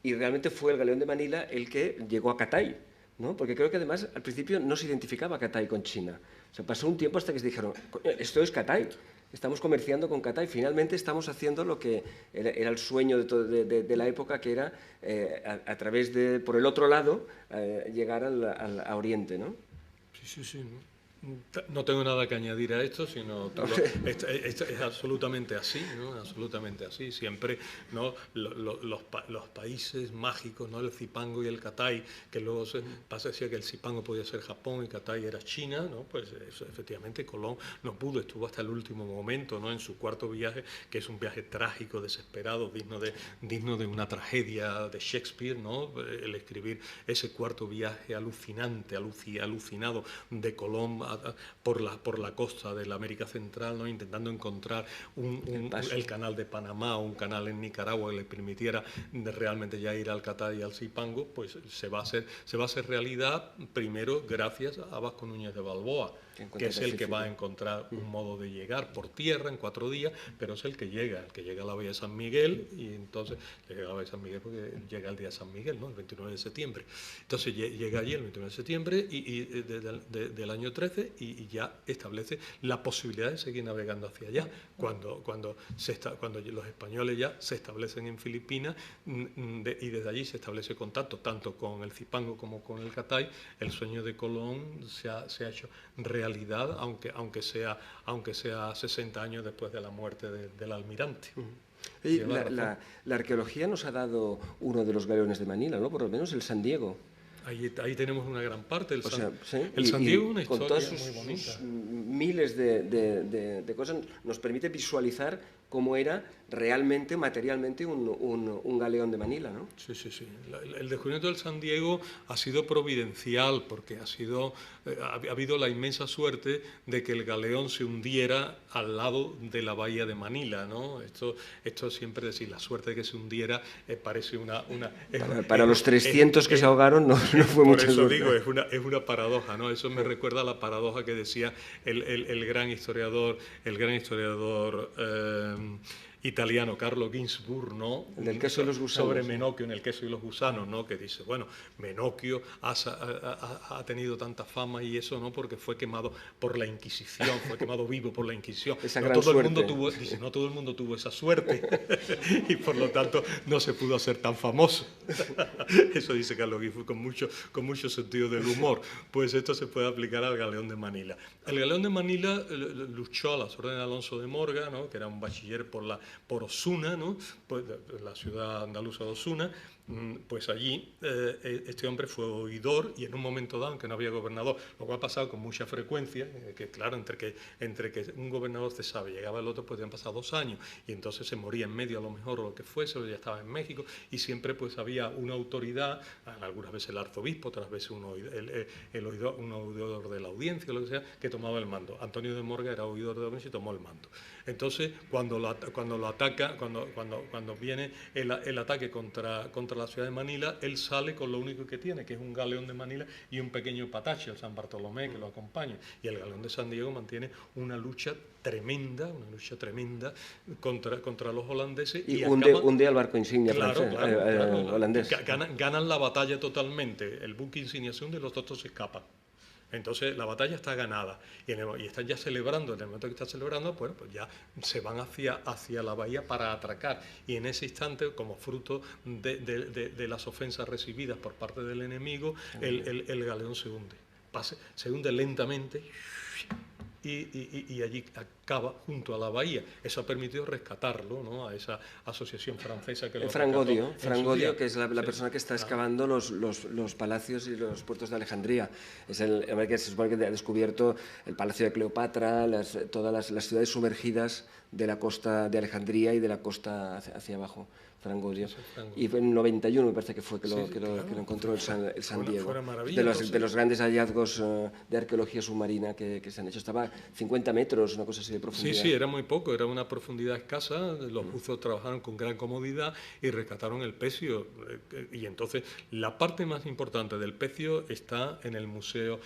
y realmente fue el galeón de Manila el que llegó a Catay, ¿no? Porque creo que además al principio no se identificaba Catay con China. O sea, pasó un tiempo hasta que se dijeron, esto es Catay, estamos comerciando con Catay, finalmente estamos haciendo lo que era el sueño de la época, que era a través por el otro lado llegar a Oriente, ¿no? Sí. No tengo nada que añadir a esto, sino esto es absolutamente así, ¿no? Absolutamente así. Siempre, ¿no?, los países mágicos, ¿no?, el Zipango y el Catay, que luego decía que el Zipango podía ser Japón y Catay era China, ¿no? Pues eso, efectivamente Colón no pudo, estuvo hasta el último momento, ¿no?, en su cuarto viaje, que es un viaje trágico, desesperado, digno de una tragedia de Shakespeare, ¿no? El escribir ese cuarto viaje alucinante, alucinado de Colón por la costa de la América Central, ¿no? Intentando encontrar el canal de Panamá o un canal en Nicaragua que le permitiera realmente ya ir al Catay y al Zipango, pues se va a hacer realidad primero gracias a Vasco Núñez de Balboa, que es el que va a encontrar un modo de llegar por tierra en 4 días, pero es el que llega a la Bahía de San Miguel, y entonces llega a la Bahía de San Miguel porque llega el día de San Miguel, ¿no? El 29 de septiembre. Entonces llega allí el 29 de septiembre del año 13 y ya establece la posibilidad de seguir navegando hacia allá. Cuando los españoles ya se establecen en Filipinas y desde allí se establece contacto tanto con el Zipango como con el Catay, el sueño de Colón se ha hecho realidad, aunque sea 60 años después de la muerte del almirante. Y la arqueología nos ha dado uno de los galeones de Manila, ¿no? Por lo menos el San Diego. Ahí tenemos una gran parte. El San Diego es una historia con todas sus, muy bonita. Sus miles de cosas, nos permite visualizar cómo era realmente, materialmente, un galeón de Manila, ¿no? Sí. El descubrimiento del San Diego ha sido providencial, porque ha habido la inmensa suerte de que el galeón se hundiera al lado de la bahía de Manila, ¿no? Esto siempre decir, la suerte de que se hundiera parece una para los 300 que se ahogaron no fue mucho. Por eso digo, es una paradoja, ¿no? Eso me recuerda a la paradoja que decía el gran historiador italiano Carlo Ginzburg, ¿no? Del queso y los gusanos. Sobre Menocchio en El queso y los gusanos, ¿no? Que dice, bueno, Menocchio ha tenido tanta fama y eso, ¿no? Porque fue quemado por la Inquisición, fue quemado vivo por la Inquisición. No todo el mundo tuvo esa suerte y por lo tanto no se pudo hacer tan famoso. Eso dice Carlo Ginzburg con mucho sentido del humor. Pues esto se puede aplicar al galeón de Manila. El galeón de Manila luchó a las órdenes de Alonso de Morga, ¿no? Que era un bachiller por Osuna, ¿no? Pues la ciudad andaluza de Osuna. Pues allí este hombre fue oidor y en un momento dado, aunque no había gobernador, lo cual ha pasado con mucha frecuencia, que claro, entre que un gobernador cesaba y llegaba el otro, pues habían pasado 2 años y entonces se moría en medio a lo mejor o lo que fuese, o ya estaba en México, y siempre pues había una autoridad, algunas veces el arzobispo, otras veces un oidor de la audiencia, o lo que sea, que tomaba el mando. Antonio de Morga era oidor de la audiencia y tomó el mando. Entonces, cuando viene el ataque contra la ciudad de Manila, él sale con lo único que tiene, que es un galeón de Manila y un pequeño patache, el San Bartolomé, que lo acompaña. Y el galeón de San Diego mantiene una lucha tremenda contra los holandeses. Y hunde al barco insignia holandés. Ganan la batalla totalmente. El buque insignia se hunde y los otros se escapan. Entonces la batalla está ganada y están ya celebrando. En el momento que están celebrando, bueno, pues ya se van hacia la bahía para atracar, y en ese instante, como fruto de las ofensas recibidas por parte del enemigo, el galeón se hunde lentamente y allí acaba junto a la bahía. Eso ha permitido rescatarlo, ¿no? A esa asociación francesa que lo rescató. Frank Godio, que es la persona que está excavando los palacios y los puertos de Alejandría. Es el que se supone que ha descubierto el Palacio de Cleopatra, todas las ciudades sumergidas de la costa de Alejandría y de la costa hacia abajo. Frank Godio. Y en el 91 me parece que fue que lo encontró el San Diego. De los grandes hallazgos de arqueología submarina que se han hecho. Estaba 50 metros, una cosa así de profundidad. Sí, era muy poco, era una profundidad escasa. Los buzos trabajaron con gran comodidad y rescataron el pecio. Y entonces la parte más importante del pecio está en el Museo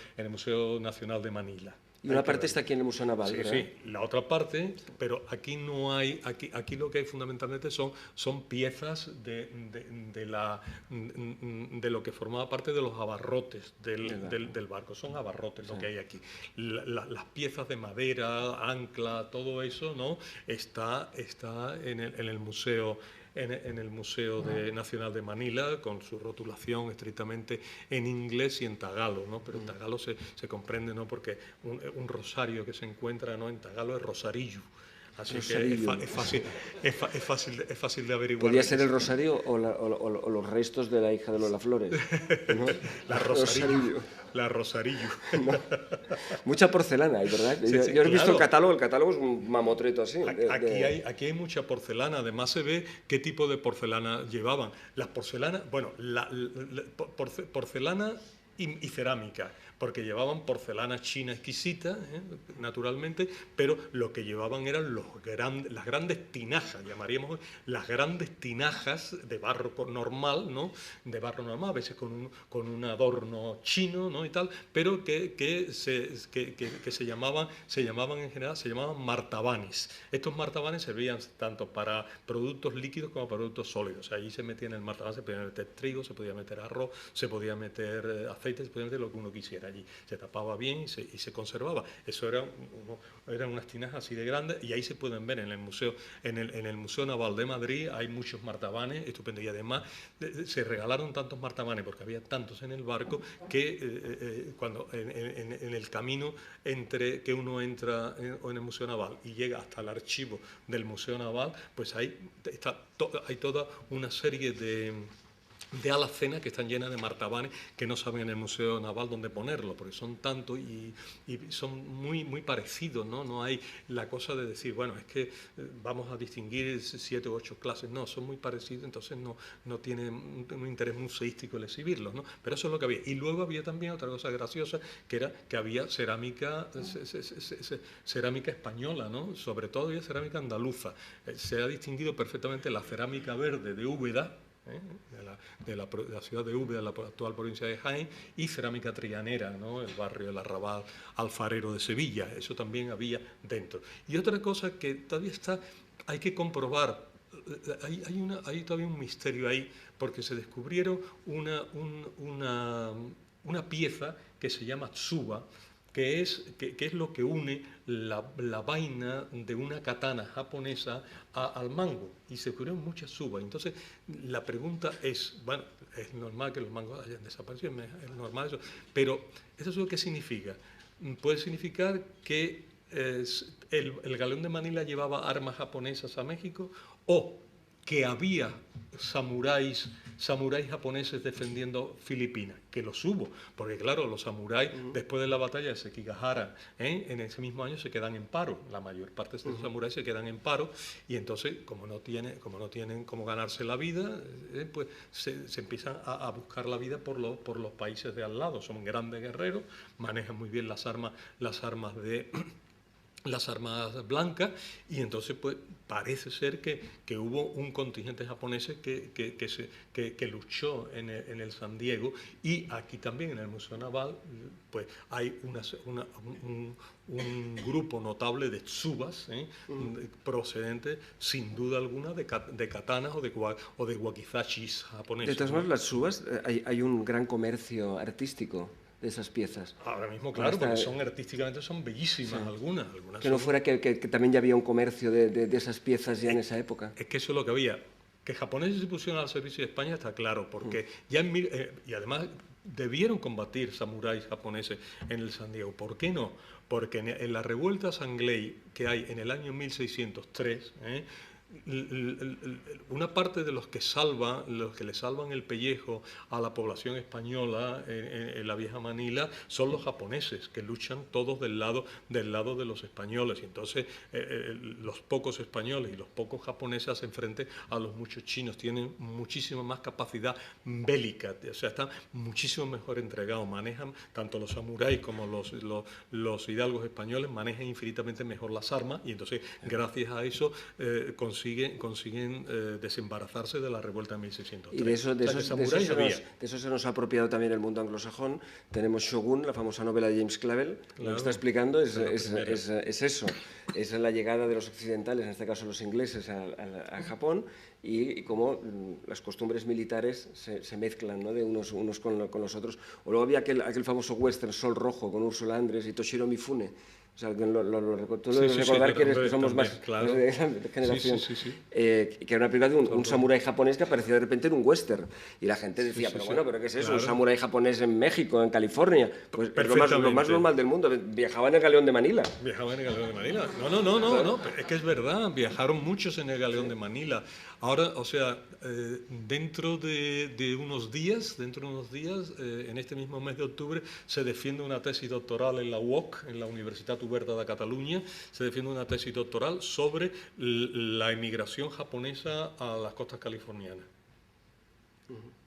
Nacional de Manila. Y una parte está aquí en el Museo Naval, ¿verdad? Sí, la otra parte, pero aquí no hay, aquí lo que hay fundamentalmente son piezas de lo que formaba parte de los abarrotes del barco. Son abarrotes lo que hay aquí. Las piezas de madera, ancla, todo eso, ¿no? Está en el museo. En el Museo Nacional de Manila, con su rotulación estrictamente en inglés y en tagalo, ¿no? Pero en tagalo se comprende, ¿no? Porque un rosario que se encuentra, ¿no? En tagalo es rosarillo. Así rosarillo. Que es fácil de averiguar. ¿Podría ser el rosario o los restos de la hija de Lola Flores? ¿No? La rosarillo. No. Mucha porcelana hay, ¿verdad? Sí, yo he visto el catálogo es un mamotreto así. Aquí hay mucha porcelana, además se ve qué tipo de porcelana llevaban. Las porcelanas, bueno, porcelana y cerámica, porque llevaban porcelana china exquisita, naturalmente, pero lo que llevaban eran las grandes tinajas, llamaríamos las grandes tinajas de barro normal, ¿no? De barro normal, a veces con un adorno chino, ¿no? Y tal, pero que se llamaban en general, se llamaban martabanes. Estos martabanes servían tanto para productos líquidos como para productos sólidos. O sea, allí se metía en el martabán, se podía meter trigo, se podía meter arroz, se podía meter aceite, se podía meter lo que uno quisiera allí. Se tapaba bien y se conservaba. Eso eran unas tinajas así de grandes, y ahí se pueden ver en el museo, en el Museo Naval de Madrid hay muchos martabanes estupendos, y además se regalaron tantos martabanes porque había tantos en el barco que cuando en el camino entre que uno entra en el Museo Naval y llega hasta el archivo del Museo Naval, pues hay toda una serie de alacenas que están llenas de martabanes que no saben en el Museo Naval dónde ponerlo, porque son tantos y son muy, muy parecidos, ¿no? No hay la cosa de decir, bueno, es que vamos a distinguir 7 u 8 clases, no, son muy parecidos, entonces no tiene un interés museístico el exhibirlos, ¿no? Pero eso es lo que había. Y luego había también otra cosa graciosa, que era que había cerámica española, ¿no? Sobre todo había cerámica andaluza. Se ha distinguido perfectamente la cerámica verde de Úbeda, de la ciudad de Úbeda, la actual provincia de Jaén, y cerámica trianera, ¿no? El barrio del Arrabal alfarero de Sevilla, eso también había dentro. Y otra cosa que todavía hay que comprobar, hay todavía un misterio ahí, porque se descubrieron una pieza que se llama tsuba, que es lo que une la vaina de una katana japonesa al mango, y se descubrieron muchas subas. Entonces la pregunta es, bueno, es normal que los mangos hayan desaparecido, es normal eso, pero ¿eso qué significa? Puede significar que el galeón de Manila llevaba armas japonesas a México, o que había samuráis japoneses defendiendo Filipinas, que los hubo, porque claro, los samuráis después de la batalla de Sekigahara, en ese mismo año se quedan en paro, la mayor parte de los samuráis se quedan en paro, y entonces como no tienen cómo ganarse la vida, pues se empiezan a buscar la vida por los países de al lado. Son grandes guerreros, manejan muy bien las armas blancas, y entonces pues parece ser que hubo un contingente japonés que luchó en el San Diego, y aquí también en el Museo Naval pues hay un grupo notable de tsubas, procedentes sin duda alguna de katanas o de wakizashis japoneses. De todas maneras, las tsubas, hay un gran comercio artístico de esas piezas. Ahora mismo, claro, porque artísticamente son bellísimas, sí. algunas que no fuera que también ya había un comercio de esas piezas ya en esa época. Es que eso es lo que había. Que japoneses se pusieron al servicio de España está claro, porque y además debieron combatir samuráis japoneses en el San Diego. ¿Por qué no? Porque en la revuelta Sangley que hay en el año 1603, una parte de los que le salvan el pellejo a la población española en la vieja Manila son los japoneses, que luchan todos del lado de los españoles, y entonces los pocos españoles y los pocos japoneses hacen frente a los muchos chinos, tienen muchísima más capacidad bélica, o sea, están muchísimo mejor entregados, manejan tanto los samuráis como los hidalgos españoles, manejan infinitamente mejor las armas, y entonces gracias a eso consiguen desembarazarse de la revuelta de 1603. Y de eso se nos ha apropiado también el mundo anglosajón. Tenemos Shogun, la famosa novela de James Clavell. Claro, lo que está explicando es eso, es la llegada de los occidentales, en este caso los ingleses, a Japón, y cómo las costumbres militares se mezclan, ¿no? de unos con los otros. O luego había aquel famoso western Sol Rojo con Úrsula Andrés y Toshiro Mifune. O sea, tú lo recordar que somos más claro. de generación. Que era una película de un samurái japonés que aparecía de repente en un western. Y la gente decía, ¿pero qué es eso? Claro. Un samurái japonés en México, en California. Pues es lo más normal del mundo. Viajaba en el galeón de Manila. Viajaba en el galeón de Manila. No. Es que es verdad. Viajaron muchos en el galeón de Manila. Ahora, o sea, dentro de unos días, en este mismo mes de octubre, se defiende una tesis doctoral en la UOC, en la Universitat Oberta de Cataluña, se defiende una tesis doctoral sobre la emigración japonesa a las costas californianas,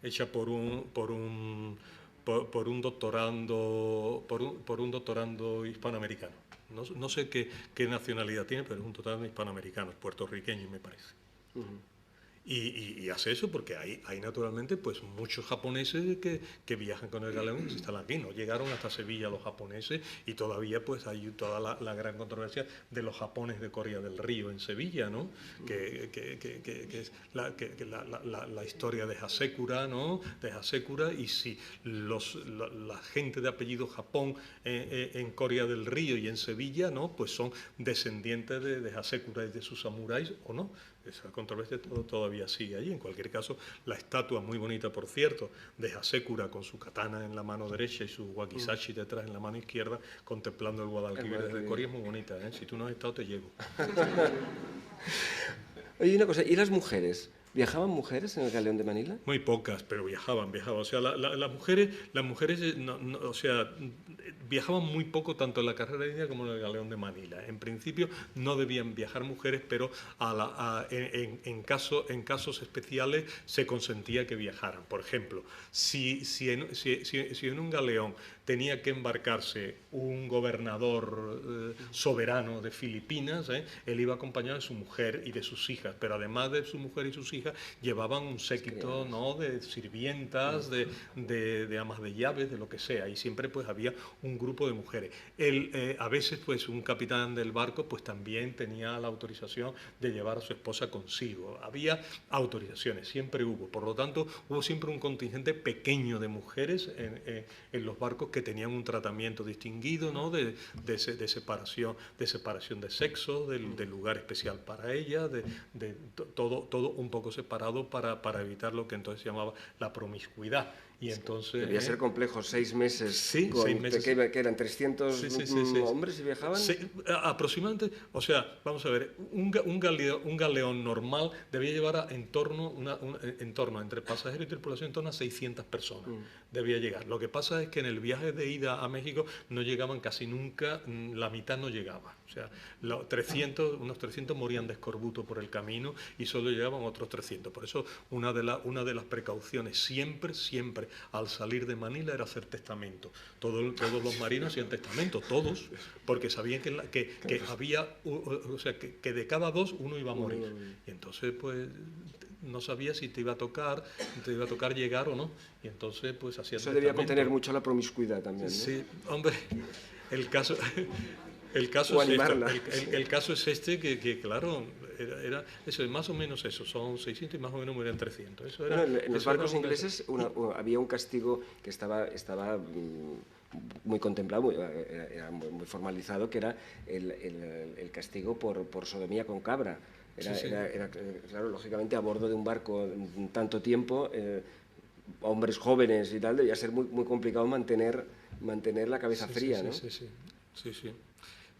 hecha por un por un doctorando hispanoamericano. No sé qué nacionalidad tiene, pero es un doctorando hispanoamericano, puertorriqueño, me parece. Y hace eso porque hay naturalmente pues muchos japoneses que viajan con el galeón y se instalan aquí. No llegaron hasta Sevilla los japoneses y todavía pues hay toda la gran controversia de los japones de Coria del Río en Sevilla, ¿no? Que es la historia de Hasekura, ¿no? De Hasekura, y si la gente de apellido Japón en Coria del Río y en Sevilla, ¿no? Pues son descendientes de Hasekura y de sus samuráis o no. Esa controversia todavía sigue allí. En cualquier caso, la estatua muy bonita, por cierto, de Hasekura con su katana en la mano derecha y su wakizashi detrás en la mano izquierda, contemplando el Guadalquivir desde Coria, es muy bonita, ¿eh? Si tú no has estado, te llevo. Oye, una cosa, ¿y las mujeres? ¿Viajaban mujeres en el galeón de Manila? Muy pocas, pero viajaban. O sea, las mujeres o sea, viajaban muy poco tanto en la carrera de India como en el galeón de Manila. En principio no debían viajar mujeres, pero en casos especiales se consentía que viajaran. Por ejemplo, si en un galeón tenía que embarcarse un gobernador soberano de Filipinas, él iba acompañado de su mujer y de sus hijas, pero además de su mujer y sus hijas llevaban un séquito, ¿no? De sirvientas, de amas de llaves, de lo que sea, y siempre pues había un grupo de mujeres. A veces pues un capitán del barco pues también tenía la autorización de llevar a su esposa consigo. Había autorizaciones, siempre hubo. Por lo tanto, hubo siempre un contingente pequeño de mujeres en los barcos que tenían un tratamiento distinguido, ¿no? de separación de sexo, del lugar especial para ella, todo un poco separado para evitar lo que entonces se llamaba la promiscuidad. Y entonces, debía ser complejo, 6 meses. Sí, 6 meses. Que eran 300 hombres y viajaban. Sí, aproximadamente, o sea, vamos a ver, un galeón normal debía llevar en torno entre pasajeros y tripulación en torno a 600 personas. Debía llegar. Lo que pasa es que en el viaje de ida a México no llegaban casi nunca, la mitad no llegaba. O sea, unos 300 morían de escorbuto por el camino y solo llegaban otros 300. Por eso una de las precauciones siempre al salir de Manila era hacer testamento. Todos los marinos hacían testamento, todos, porque sabían que había, o sea, que de cada 2 uno iba a morir. Y entonces pues no sabía si te iba a tocar llegar o no. Y entonces pues hacían testamento. Eso debía contener mucho la promiscuidad también, ¿no? Sí, hombre, el caso es este que claro, era eso, más o menos eso, son 600 y más o menos eran 300. Eso era, en los barcos ingleses había un castigo que estaba muy contemplado, era muy formalizado, que era el castigo por sodomía con cabra. Era, claro, lógicamente a bordo de un barco tanto tiempo, hombres jóvenes y tal, debía ser muy complicado mantener la cabeza fría, ¿no? Sí.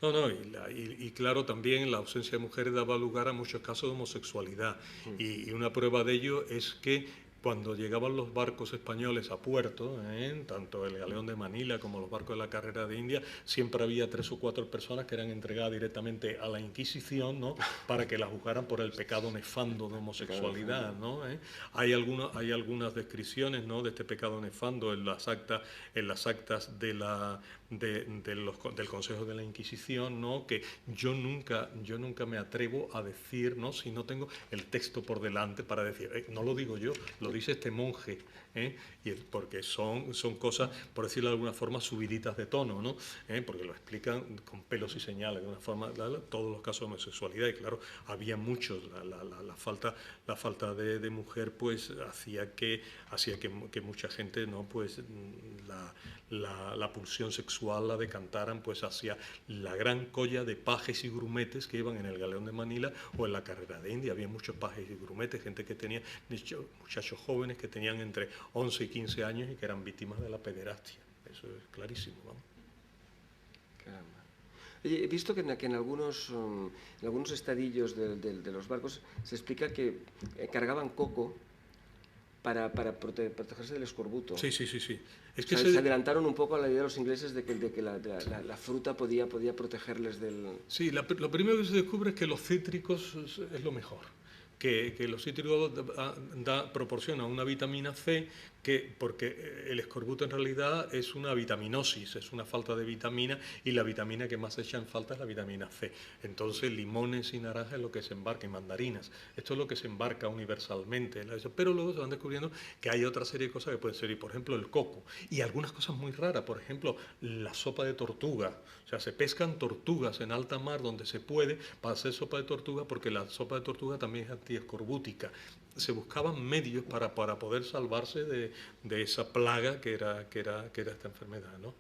No, y claro, también la ausencia de mujeres daba lugar a muchos casos de homosexualidad. Y una prueba de ello es que cuando llegaban los barcos españoles a puerto, tanto el galeón de Manila como los barcos de la carrera de India, siempre había 3 o 4 personas que eran entregadas directamente a la Inquisición, ¿no? Para que las juzgaran por el pecado nefando de homosexualidad, ¿no? Hay algunas descripciones, ¿no? De este pecado nefando en las actas del Consejo de la Inquisición, ¿no? Que yo nunca me atrevo a decir, ¿no? Si no tengo el texto por delante para decir, no lo digo yo, lo dice este monje, porque son cosas, por decirlo de alguna forma, subiditas de tono, ¿no? Porque lo explican con pelos y señales, de una forma, todos los casos de homosexualidad, y claro, había muchos, la falta de mujer pues hacía que mucha gente, ¿no? Pues la pulsión sexual la decantaran pues hacia la gran colla de pajes y grumetes que iban en el galeón de Manila o en la carrera de India. Había muchos pajes y grumetes, gente que tenía, muchachos jóvenes que tenían entre 11 y 15 años y que eran víctimas de la pederastia. Eso es clarísimo, vamos. Caramba. Oye, he visto que en algunos estadillos de los barcos se explica que cargaban coco para protegerse del escorbuto. Sí. Es que se adelantaron un poco a la idea de los ingleses de que la fruta podía protegerles del... Sí, lo primero que se descubre es que los cítricos es lo mejor. Que los cítricos proporcionan una vitamina C porque el escorbuto en realidad es una vitaminosis, es una falta de vitamina, y la vitamina que más echa en falta es la vitamina C. Entonces limones y naranjas es lo que se embarca, y mandarinas. Esto es lo que se embarca universalmente. Pero luego se van descubriendo que hay otra serie de cosas que pueden ser, y por ejemplo el coco, y algunas cosas muy raras, por ejemplo la sopa de tortuga. O sea, se pescan tortugas en alta mar donde se puede para hacer sopa de tortuga, porque la sopa de tortuga también es antiescorbútica. Se buscaban medios para poder salvarse de esa plaga que era esta enfermedad, ¿no?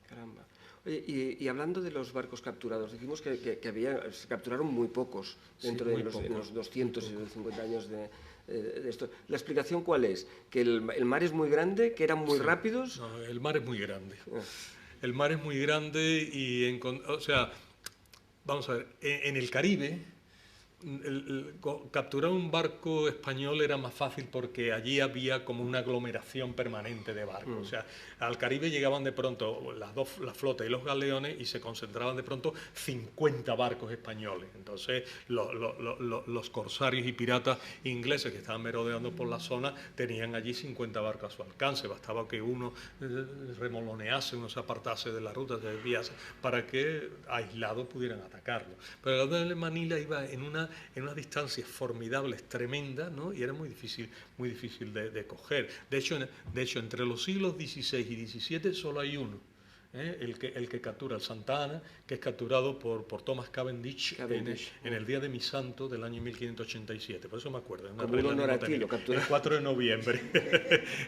Caramba. Oye, y hablando de los barcos capturados, dijimos que se capturaron muy pocos dentro Sí, de los 200 y 50 años de esto. ¿La explicación cuál es? ¿Que el mar es muy grande, que eran muy rápidos? No, el mar es muy grande. El mar es muy grande y, o sea, vamos a ver, en el Caribe capturar un barco español era más fácil porque allí había como una aglomeración permanente de barcos. O sea, al Caribe llegaban de pronto la flota y los galeones y se concentraban de pronto 50 barcos españoles. Entonces los corsarios y piratas ingleses que estaban merodeando por la zona tenían allí 50 barcos a su alcance. Bastaba que uno remolonease, uno se apartase de la ruta, se desviase, para que aislados pudieran atacarlo. Pero el galeón de Manila iba en unas distancias formidables, tremendas, ¿no? Y era muy difícil de coger. De hecho, entre los siglos XVI y XVII solo hay uno, el que captura el Santa Ana, que es capturado por Thomas Cavendish. En el día de mi santo del año 1587, por eso me acuerdo. Como un honor a ti, lo captura. El 4 de noviembre,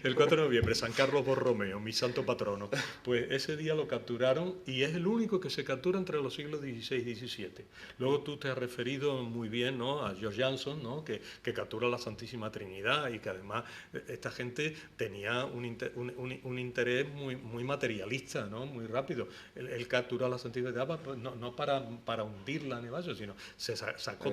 el 4 de noviembre, San Carlos Borromeo, mi santo patrono. Pues ese día lo capturaron y es el único que se captura entre los siglos XVI y XVII. Luego tú te has referido muy bien, ¿no?, a George Janson, ¿no?, que captura la Santísima Trinidad, y que además esta gente tenía un interés muy materialista, ¿no?, muy rápido. Él capturó la Santísima Trinidad no para hundirla ni eso, sino se sacó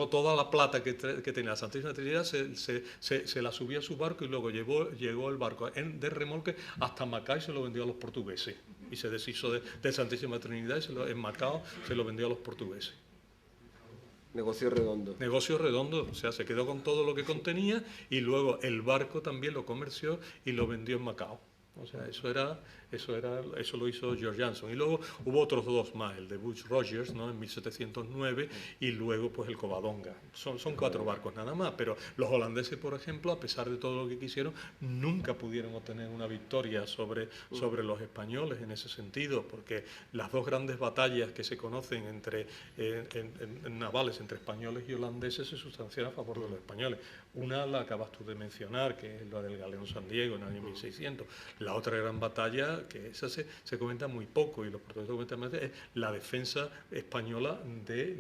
toda la plata que tenía la Santísima Trinidad, se la subió a su barco y luego llegó el barco de remolque hasta Macao y se lo vendió a los portugueses. Y se deshizo de Santísima Trinidad y en Macao se lo vendió a los portugueses. Negocio redondo. Negocio redondo, o sea, se quedó con todo lo que contenía y luego el barco también lo comerció y lo vendió en Macao. O sea, eso lo hizo George Janson. Y luego hubo otros dos más, el de Butch Rogers, ¿no?, en 1709, y luego pues el Covadonga. Son 4 barcos nada más, pero los holandeses, por ejemplo, a pesar de todo lo que quisieron, nunca pudieron obtener una victoria sobre los españoles en ese sentido, porque las dos grandes batallas que se conocen en navales entre españoles y holandeses se sustanciaron a favor de los españoles. Una la acabas tú de mencionar, que es la del Galeón San Diego en el año 1600. La otra gran batalla, que esa se comenta muy poco y los portugueses comentan más, es la defensa española de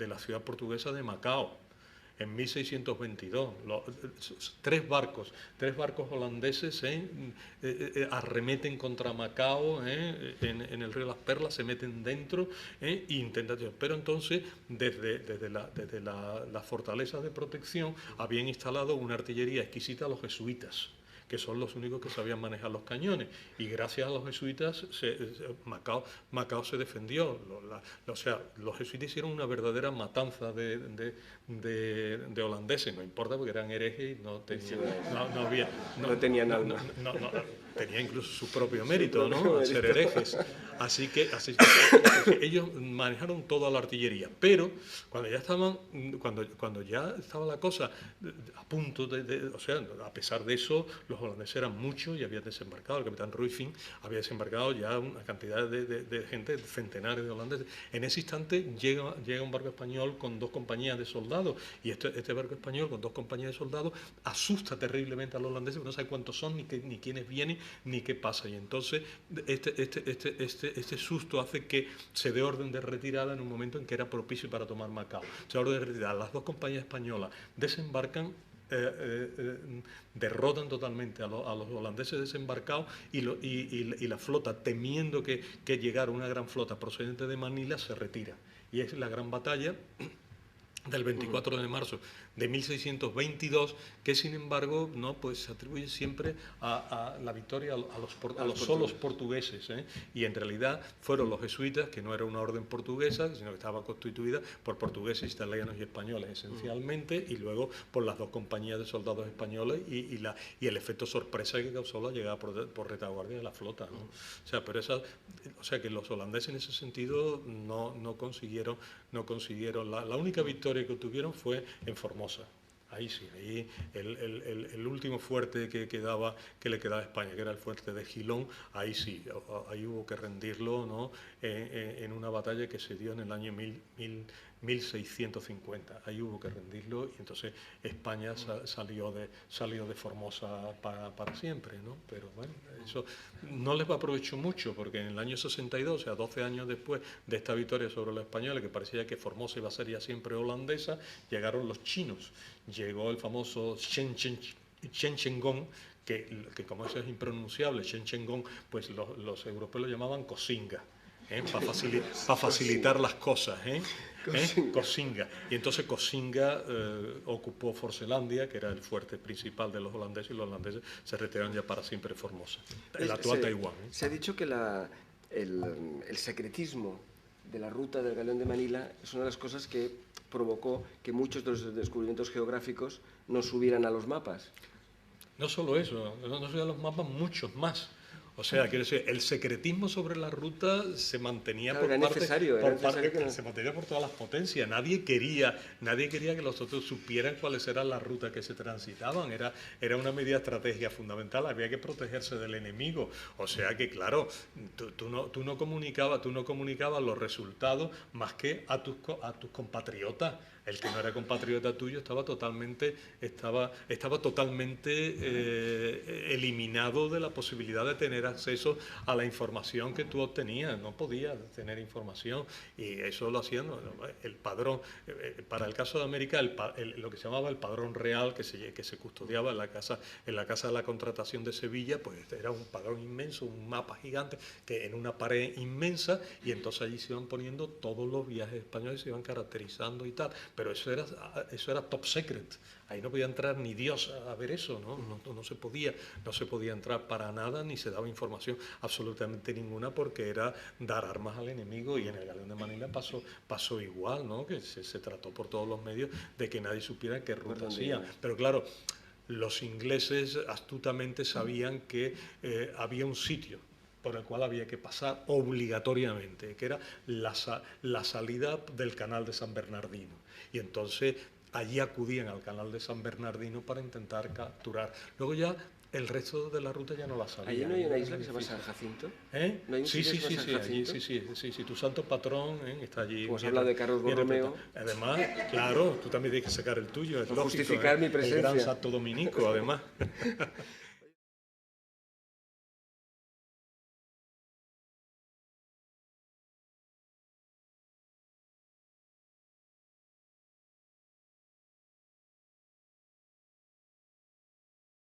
la ciudad portuguesa de Macao. En 1622, 3 barcos holandeses arremeten contra Macao en el río Las Perlas, se meten dentro e intentan. Pero entonces, desde las fortalezas de protección, habían instalado una artillería exquisita a los jesuitas, que son los únicos que sabían manejar los cañones, y gracias a los jesuitas Macao se defendió. O sea, los jesuitas hicieron una verdadera matanza de holandeses, no importa porque eran herejes y no tenían alma. Tenía incluso su propio mérito, ¿no?, al ser herejes. Así que ellos manejaron toda la artillería. Pero cuando ya estaba la cosa a punto o sea, a pesar de eso, los holandeses eran muchos y habían desembarcado. El capitán Ruijffing había desembarcado ya una cantidad de gente, centenares de holandeses. En ese instante llega un barco español con 2 compañías de soldados, y este barco español con 2 compañías de soldados asusta terriblemente a los holandeses, porque no sabe cuántos son, ni quiénes vienen, ni qué pasa. Y entonces este susto hace que se dé orden de retirada en un momento en que era propicio para tomar Macao. Se da orden de retirada. Las 2 compañías españolas desembarcan, derrotan totalmente a los holandeses desembarcados, y la flota, temiendo que llegara una gran flota procedente de Manila, se retira. Y es la gran batalla del 24 de marzo de 1622, que sin embargo no, pues se atribuye siempre a la victoria a los solos portugueses, ¿eh? Y en realidad fueron los jesuitas, que no era una orden portuguesa, sino que estaba constituida por portugueses, italianos y españoles esencialmente, y luego por las dos compañías de soldados españoles y el efecto sorpresa que causó la llegada por retaguardia de la flota, ¿no? O sea que los holandeses en ese sentido no consiguieron la única victoria que obtuvieron fue en Formosa. Ahí sí, ahí el último fuerte que le quedaba a España, que era el fuerte de Gilón, ahí sí, ahí hubo que rendirlo, ¿no? En una batalla que se dio en el año 1650. Ahí hubo que rendirlo y entonces España salió de Formosa para siempre, ¿no? Pero bueno, eso no les aprovechó mucho, porque en el año 62, o sea, 12 años después de esta victoria sobre los españoles, que parecía que Formosa iba a ser ya siempre holandesa, llegaron los chinos. Llegó el famoso Chen Cheng-gong, que como eso es impronunciable, Chen Cheng-gong, pues los europeos lo llamaban Cosinga, para facilitar las cosas, Cosinga. Y entonces Cosinga ocupó Forcelandia, que era el fuerte principal de los holandeses, y los holandeses se retiraron ya para siempre de Formosa, el actual Taiwán. Se ha dicho que el secretismo de la ruta del Galeón de Manila es una de las cosas que provocó que muchos de los descubrimientos geográficos no subieran a los mapas. No solo eso, no subieran a los mapas, muchos más. O sea, quiero decir, el secretismo sobre la ruta se mantenía se mantenía por todas las potencias. Nadie quería que los otros supieran cuáles eran las rutas que se transitaban. Era una medida estratégica fundamental. Había que protegerse del enemigo. O sea que, claro, tú no comunicabas los resultados más que a tus compatriotas. El que no era compatriota tuyo estaba totalmente eliminado de la posibilidad de tener acceso a la información que tú obtenías. No podía tener información, y eso lo hacían el padrón. Para el caso de América, lo que se llamaba el padrón real, que se custodiaba en la casa de la Contratación de Sevilla, pues era un padrón inmenso, un mapa gigante que en una pared inmensa, y entonces allí se iban poniendo todos los viajes españoles, se iban caracterizando y tal. Pero eso era top secret. Ahí no podía entrar ni Dios a ver eso, ¿no? No se podía entrar para nada, ni se daba información absolutamente ninguna, porque era dar armas al enemigo. Y en el Galeón de Manila pasó igual, ¿no? Que se trató por todos los medios de que nadie supiera qué ruta hacía. Pero claro, los ingleses astutamente sabían que había un sitio por el cual había que pasar obligatoriamente, que era la salida del canal de San Bernardino. Y entonces allí acudían al canal de San Bernardino para intentar capturar. Luego ya el resto de la ruta ya no la sabían. ¿Allí no hay una isla que se llama San Jacinto? ¿No hay un sitio que se llama San Jacinto? Sí, tu santo patrón está allí. Pues habla de Carlos Borromeo. Además, claro, tú también tienes que sacar el tuyo, es lógico. Justificar mi presencia. El gran santo dominico, además.